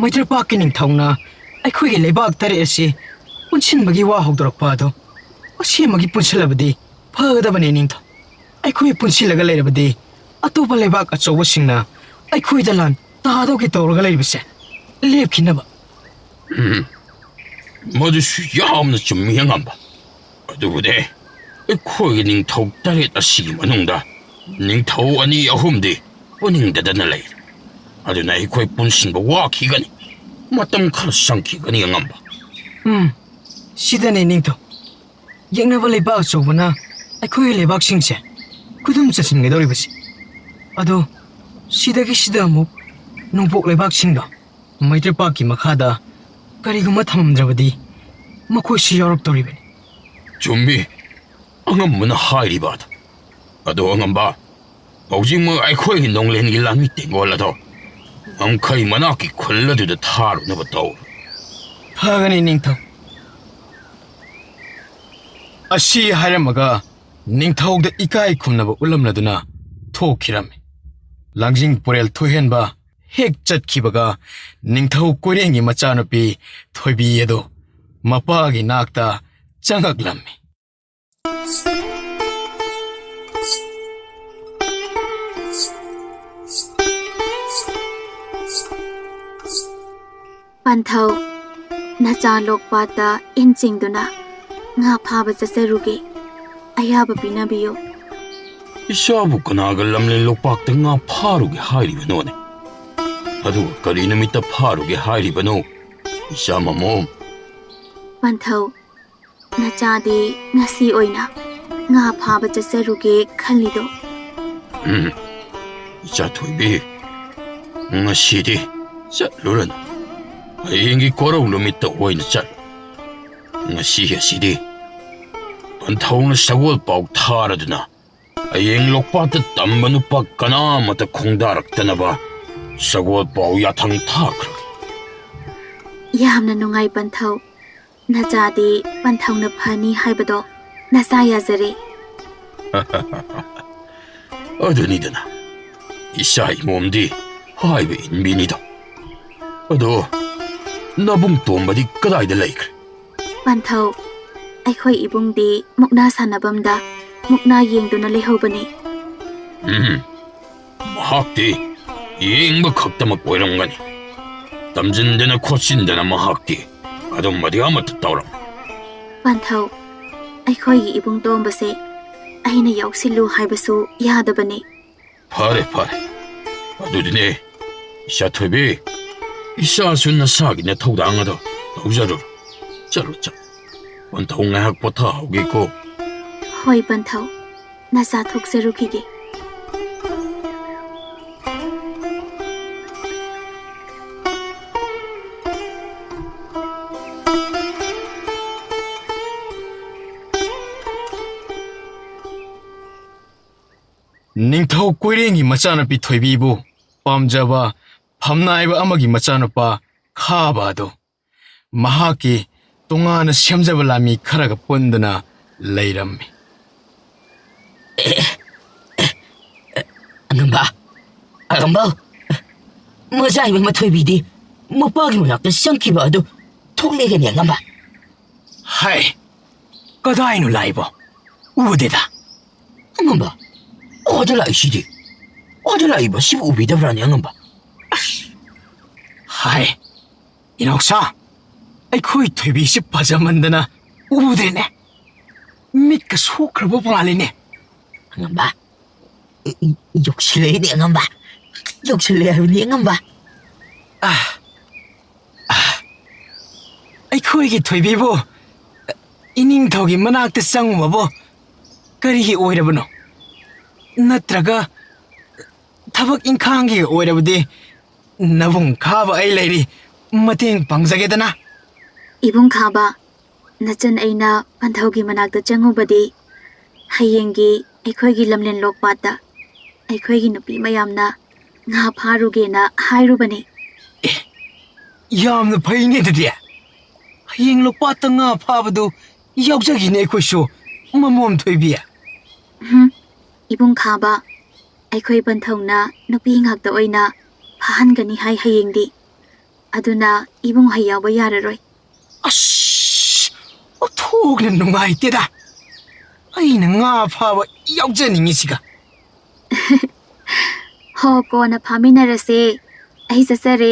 ꯃꯩꯇ꯭ꯔꯄꯥꯛꯀꯤ ꯅꯤꯡꯊꯧꯅ ꯑꯩꯈꯣꯏꯒꯤ ꯂꯩꯕꯥꯛ ꯇꯔꯦꯠ ꯑꯁꯤ ꯄꯨꯟꯁꯤꯟꯕꯒꯤ ꯋꯥ ꯍꯧꯗꯣꯔꯛꯄ ꯑꯗꯣ ꯑꯁꯦꯡꯕꯒꯤ ꯄꯨꯟꯁꯤꯜꯂꯕꯗꯤ ꯐꯒꯗꯕꯅꯤ ꯅꯤꯡꯊꯧ ꯑꯩꯈꯣꯏ ꯄꯨꯟꯁꯤꯜꯂꯒ ꯂꯩꯔꯕꯗꯤ ꯑꯇꯣꯞꯄ ꯂꯩꯕꯥꯛ ꯑꯆꯧꯕꯁꯤꯡꯅ ꯑꯩꯈꯣꯏꯗ ꯂꯥꯟ ꯇꯥꯗꯧꯒꯤ ꯇꯧꯔꯒ ꯂꯩꯔꯤꯕꯁꯦ ꯂꯦꯞꯈꯤꯅꯕ ꯃꯗꯨꯁꯨ ꯌꯥꯝꯅ ꯆꯨꯝꯃꯤ ꯑꯉꯝꯕ ꯑꯗꯨꯕꯨꯗꯤ ꯑꯩꯈꯣꯏꯒꯤ ꯅꯤꯡꯊꯧ ꯇꯔꯦꯠ ꯑꯁꯤꯒꯤ ꯃꯅꯨꯡꯗ ꯅꯤꯡꯊꯧ ꯑꯅꯤ ꯑꯍꯨꯝꯗꯤ ꯄꯨꯅꯤꯡꯗꯗꯅ ꯂꯩꯔꯤ ꯑꯗꯨꯅ ꯑꯩꯈꯣꯏ ꯄꯨꯟꯁꯤꯟꯕ ꯋꯥꯈꯤꯒꯅꯤ ꯃꯇꯝ ꯈꯔ ꯆꯪꯈꯤꯒꯅꯤ ꯑꯉꯝꯕ ꯁꯤꯗꯅꯦ ꯅꯤꯡꯊꯧ ꯌꯦꯛꯅꯕ ꯂꯩꯕꯥꯛ ꯑꯆꯧꯕꯅ ꯑꯩꯈꯣꯏꯒꯤ ꯂꯩꯕꯥꯛꯁꯤꯡꯁꯦ ꯈꯨꯗꯨꯝ ꯆꯠꯁꯤꯟꯒꯗꯧꯔꯤꯕꯁꯤ ꯑꯗꯣ ꯁꯤꯗꯒꯤ ꯁꯤꯗ ꯑꯃꯨꯛ ꯅꯣꯡꯄꯣꯛ ꯂꯩꯕꯥꯛꯁꯤꯡꯗꯣ ꯃꯩꯇ꯭ꯔꯄꯥꯛꯀꯤ ꯃꯈꯥꯗ ꯀꯔꯤꯒꯨꯝꯕ ꯊꯝꯃꯝꯗ꯭ꯔꯕꯗꯤ ꯃꯈꯣꯏꯁꯤ ꯌꯥꯎꯔꯛꯇꯧꯔꯤꯕꯅꯤ. ꯆꯨꯝꯃꯤ ꯑꯉꯝꯕꯅ ꯍꯥꯏꯔꯤꯕ ꯑꯗꯣ ꯑꯉꯝꯕ ꯍꯧꯖꯤꯛꯃꯛ ꯑꯩꯈꯣꯏꯒꯤ ꯅꯣꯡꯂꯦꯟꯒꯤ ꯂꯥꯟꯃꯤ ꯇꯦꯡꯒꯣꯜ ꯑꯗꯣ ꯉꯝꯈꯩ ꯃꯅꯥꯛꯀꯤ ꯈꯨꯜ ꯑꯗꯨꯗ ꯊꯥꯔꯨꯅꯕ ꯇꯧ. ꯐꯒꯅꯤ ꯅꯤꯡꯊꯧ. ꯑꯁꯤ ꯍꯥꯏꯔꯝꯃꯒ ꯅꯤꯡꯊꯧꯗ ꯏꯀꯥꯏ ꯈꯨꯝꯅꯕ ꯎꯠꯂꯝꯂꯗꯨꯅ ꯊꯣꯛꯈꯤꯔꯝꯃꯤ. ꯂꯥꯡꯖꯤꯡ ꯄꯨꯔꯦꯜ ꯊꯣꯏꯍꯦꯟꯕ ꯍꯦꯛ ꯆꯠꯈꯤꯕꯒ ꯅꯤꯡꯊꯧ ꯀꯣꯏꯔꯦꯡꯒꯤ ꯃꯆꯥꯅꯨꯄꯤ ꯊꯣꯏꯕꯤ ꯑꯗꯣ ꯃꯄꯥꯒꯤ ꯅꯥꯛꯇ ꯆꯪꯉꯛꯂꯝꯃꯤ. ꯄꯟꯊꯧ, ꯅꯆꯥ ꯂꯣꯛꯄꯥꯠꯇ ꯏꯟ ꯆꯤꯡꯗꯨꯅ ꯉꯥ ꯐꯥꯕ ꯆꯠꯆꯔꯨꯒꯦ. ꯑꯌꯥꯕ ꯄꯤꯅꯕꯤꯌꯨ. ꯏꯆꯥꯕꯨ ꯀꯅꯥꯒ ꯂꯝꯂꯦꯟ ꯂꯣꯛꯄꯥꯛꯇ ꯉꯥ ꯐꯥꯔꯨꯒꯦ ꯍꯥꯏꯔꯤꯕꯅꯣꯅꯦ? ꯑꯗꯨꯒ ꯀꯔꯤ ꯅꯨꯃꯤꯠꯇ ꯐꯥꯔꯨꯒꯦ ꯍꯥꯏꯔꯤꯕꯅꯣ ꯏꯆꯥ ꯃꯃꯣꯝ? ꯄꯟꯊꯧ, ꯅꯆꯥꯗꯤ ꯉꯁꯤ ꯑꯣꯏꯅ ꯉꯥ ꯐꯥꯕ ꯆꯠꯆꯔꯨꯒꯦ ꯈꯜꯂꯤꯗꯣ. 이자 토이비 ngasi디 ꯆꯠꯂꯨꯔꯅꯨ. ꯍꯌꯦꯡꯒꯤ ꯀꯣꯔꯧ ꯅꯨꯃꯤꯠꯇ ꯑꯣꯏꯅ ꯆꯠꯂꯨ. ꯉꯁꯤ ꯑꯁꯤꯗꯤ ꯄꯟꯊꯧꯅ ꯁꯒꯣꯜ ꯄꯥꯎ ꯊꯥꯔꯗꯨꯅ ꯍꯌꯦꯡ ꯂꯣꯛꯄꯥꯠꯇ ꯇꯝꯕ ꯅꯨꯄꯥ ꯀꯅꯥꯃꯠꯇ ꯈꯣꯡꯗꯥꯔꯛꯇꯅꯕ ꯁꯒꯣꯜ ꯄꯥꯎ ꯌꯥꯊꯪ ꯊꯥꯈ꯭ꯔꯒꯦ. ꯌꯥꯝꯅ ꯅꯨꯡꯉꯥꯏ ꯄꯟꯊꯧ. ꯅꯆꯥꯗꯤ ꯄꯟꯊꯧꯅ ꯐꯅꯤ ꯍꯥꯏꯕꯗꯣ ꯅꯆꯥ ꯌꯥꯖꯔꯦ. ꯑꯗꯨꯅꯤꯗꯅ ꯏꯆꯥ ꯏꯃꯣꯝꯗꯤ ꯍꯥꯏꯕ ꯏꯟꯕꯤꯅꯤꯗꯣ. ꯑꯗꯣ ꯅꯕꯨꯡ ꯇꯣꯝꯕꯗꯤ ꯀꯗꯥꯏꯗ ꯂꯩꯈ꯭ꯔꯦ? ꯄꯟꯊꯧ, ꯑꯩꯈꯣꯏ ꯏꯕꯨꯡꯗꯤ ꯃꯨꯛꯅꯥ ꯁꯥꯟꯅꯐꯝꯗ ꯃꯨꯛꯅꯥ ꯌꯦꯡꯗꯨꯅ ꯂꯩꯍꯧꯕꯅꯤ. ꯃꯍꯥꯛꯇꯤ ꯌꯦꯡꯕ ꯈꯛꯇꯃꯛ ꯑꯣꯏꯔꯝꯒꯅꯤ. ꯇꯝꯖꯤꯟꯗꯅ ꯈꯣꯠꯆꯤꯟꯗꯅ ꯃꯍꯥꯛꯇꯤ ꯑꯗꯨꯝꯕꯗꯤ ꯑꯃꯠꯇ ꯇꯧꯔꯝ. ꯄꯟꯊꯧ, ꯑꯩꯈꯣꯏꯒꯤ ꯏꯕꯨꯡ ꯇꯣꯝꯕꯁꯦ ꯑꯩꯅ ꯌꯥꯎꯁꯤꯜꯂꯨ ꯍꯥꯏꯕꯁꯨ ꯌꯥꯗꯕꯅꯤ. ꯐꯔꯦ ꯐꯔꯦ. ꯑꯗꯨꯗꯤꯅꯦ ꯏꯆꯥ ꯊꯣꯏꯕꯤ, ꯏꯆꯥꯁꯨ ꯅꯁꯥꯒꯤ ꯅꯊꯧꯗꯥꯡ ꯑꯗꯣ ꯇꯧꯖꯔꯨꯔꯣ. ꯆꯠꯂꯣ ꯆꯠꯂꯣ. ꯄꯟꯊꯧ ꯉꯥꯏꯍꯥꯛ ꯄꯣꯊꯥꯍꯧꯒꯦꯀꯣ. ꯍꯣꯏ ꯄꯟꯊꯧ, ꯅꯆꯥ ꯊꯣꯛꯆꯔꯨꯈꯤꯒꯦ. ꯅꯤꯡꯊꯧ ꯀꯣꯏꯔꯦꯡꯒꯤ ꯃꯆꯥꯅꯨꯄꯤ ꯊꯣꯏꯕꯤꯕꯨ ꯄꯥꯝꯖꯕ ꯐꯝꯅꯥꯏꯕ ꯑꯃꯒꯤ ꯃꯆꯥꯅꯨꯄꯥ ꯈꯥꯕ ꯑꯗꯣ ꯃꯍꯥꯛꯀꯤ ꯇꯣꯉꯥꯟꯅ ꯁꯦꯝꯖꯕ ꯂꯥꯟꯃꯤ ꯈꯔꯒ ꯄꯨꯟꯗꯨꯅ ꯂꯩꯔꯝꯃꯤ. ꯑꯉꯝꯕ, ꯃꯆꯥꯏꯕ ꯃꯊꯣꯏꯕꯤꯗꯤ ꯃꯄꯥꯒꯤ ꯃꯅꯥꯛꯇ ꯆꯪꯈꯤꯕ ꯑꯗꯨ ꯊꯣꯛꯂꯦꯒꯅꯤ ꯑꯉꯝꯕ. ꯍꯥꯏ, ꯀꯗꯥꯏꯅꯣ ꯂꯥꯛꯏꯕꯣ? ꯎꯗꯦꯗ. ꯑꯉꯝꯕ, ꯑꯥꯗ ꯂꯥꯛꯏꯁꯤꯗꯤ. ꯑꯥꯗ ꯂꯥꯛꯏꯕ ꯁꯤꯕꯨ ꯎꯕꯤꯗꯕ꯭ꯔꯥꯅꯦ ꯑꯉꯝꯕ? ꯍꯥꯏ, ꯏꯅꯥꯎꯁꯥ, ꯑꯩꯈꯣꯏ ꯊꯣꯏꯕꯤꯁꯤ ꯐꯖꯃꯟꯗꯅ ꯎꯗ꯭ꯔꯦꯅꯦ. ꯃꯤꯠꯀ ꯁꯣꯛꯈ꯭ꯔꯕ ꯃꯥꯜꯂꯤꯅꯦ. ꯑꯉꯝꯕ, ꯌꯧꯁꯤꯜꯂꯛꯏꯅꯦ ꯑꯉꯝꯕ. ꯌꯧꯁꯤꯜꯂꯦ ꯍꯥꯏꯕꯅꯤ ꯑꯉꯝꯕ. ꯑꯩꯈꯣꯏꯒꯤ ꯊꯣꯏꯕꯤꯕꯨ ꯏꯅꯤꯡꯊꯧꯒꯤ ꯃꯅꯥꯛꯇ ꯆꯪꯉꯨꯕꯕꯨ ꯀꯔꯤꯒꯤ ꯑꯣꯏꯔꯕꯅꯣ? ꯅꯠꯇ꯭ꯔꯒ ꯊꯕꯛ ꯏꯪꯈꯥꯡꯒꯤ ꯑꯣꯏꯔꯕꯗꯤ ꯅꯕꯨꯡ ꯈꯥꯕ ꯑꯩ ꯂꯩꯔꯤ, ꯃꯇꯦꯡ ꯄꯥꯡꯖꯒꯦꯗꯅ. ꯏꯕꯨꯡ ꯈꯥꯕ, ꯅꯆꯟ ꯑꯩꯅ ꯄꯟꯊꯧꯒꯤ ꯃꯅꯥꯛꯇ ꯆꯪꯉꯨꯕꯗꯤ ꯍꯌꯦꯡꯒꯤ ꯑꯩꯈꯣꯏꯒꯤ ꯂꯝꯂꯦꯟ ꯂꯣꯛꯄꯥꯠꯇ ꯑꯩꯈꯣꯏꯒꯤ ꯅꯨꯄꯤ ꯃꯌꯥꯝꯅ ꯉꯥ ꯐꯥꯔꯨꯒꯦꯅ ꯍꯥꯏꯔꯨꯕꯅꯤ. ꯌꯥꯝꯅ ꯐꯩꯅꯦ ꯑꯗꯨꯗꯤ. ꯍꯌꯦꯡ ꯂꯣꯛꯄꯥꯠꯇ ꯉꯥ ꯐꯥꯕꯗꯨ ꯌꯥꯎꯖꯈꯤꯅꯦ ꯑꯩꯈꯣꯏꯁꯨ, ꯃꯃꯣꯝ ꯊꯣꯏꯕꯤ. ꯏꯕꯨꯡ ꯈꯥꯕ, ꯑꯩꯈꯣꯏ ꯄꯟꯊꯧꯅ ꯅꯨꯄꯤ ꯉꯥꯛꯇ ꯑꯣꯏꯅ ꯐꯥꯍꯟꯒꯅꯤ ꯍꯥꯏ ꯍꯌꯦꯡꯗꯤ. ꯑꯗꯨꯅ ꯏꯕꯨꯡ ꯍꯩ ꯌꯥꯎꯕ ꯌꯥꯔꯔꯣꯏ. ꯑꯁ, ꯑꯣꯟꯊꯣꯛꯅ ꯅꯨꯡꯉꯥꯏꯇꯦꯗ. ꯑꯩꯅ ꯉꯥ ꯐꯥꯕ ꯌꯥꯎꯖꯅꯤꯡꯉꯤꯁꯤꯒ. ꯍꯣ, ꯀꯣꯟꯅ ꯐꯥꯃꯤꯟꯅꯔꯁꯦ. ꯑꯩ ꯆꯠꯆꯔꯦ.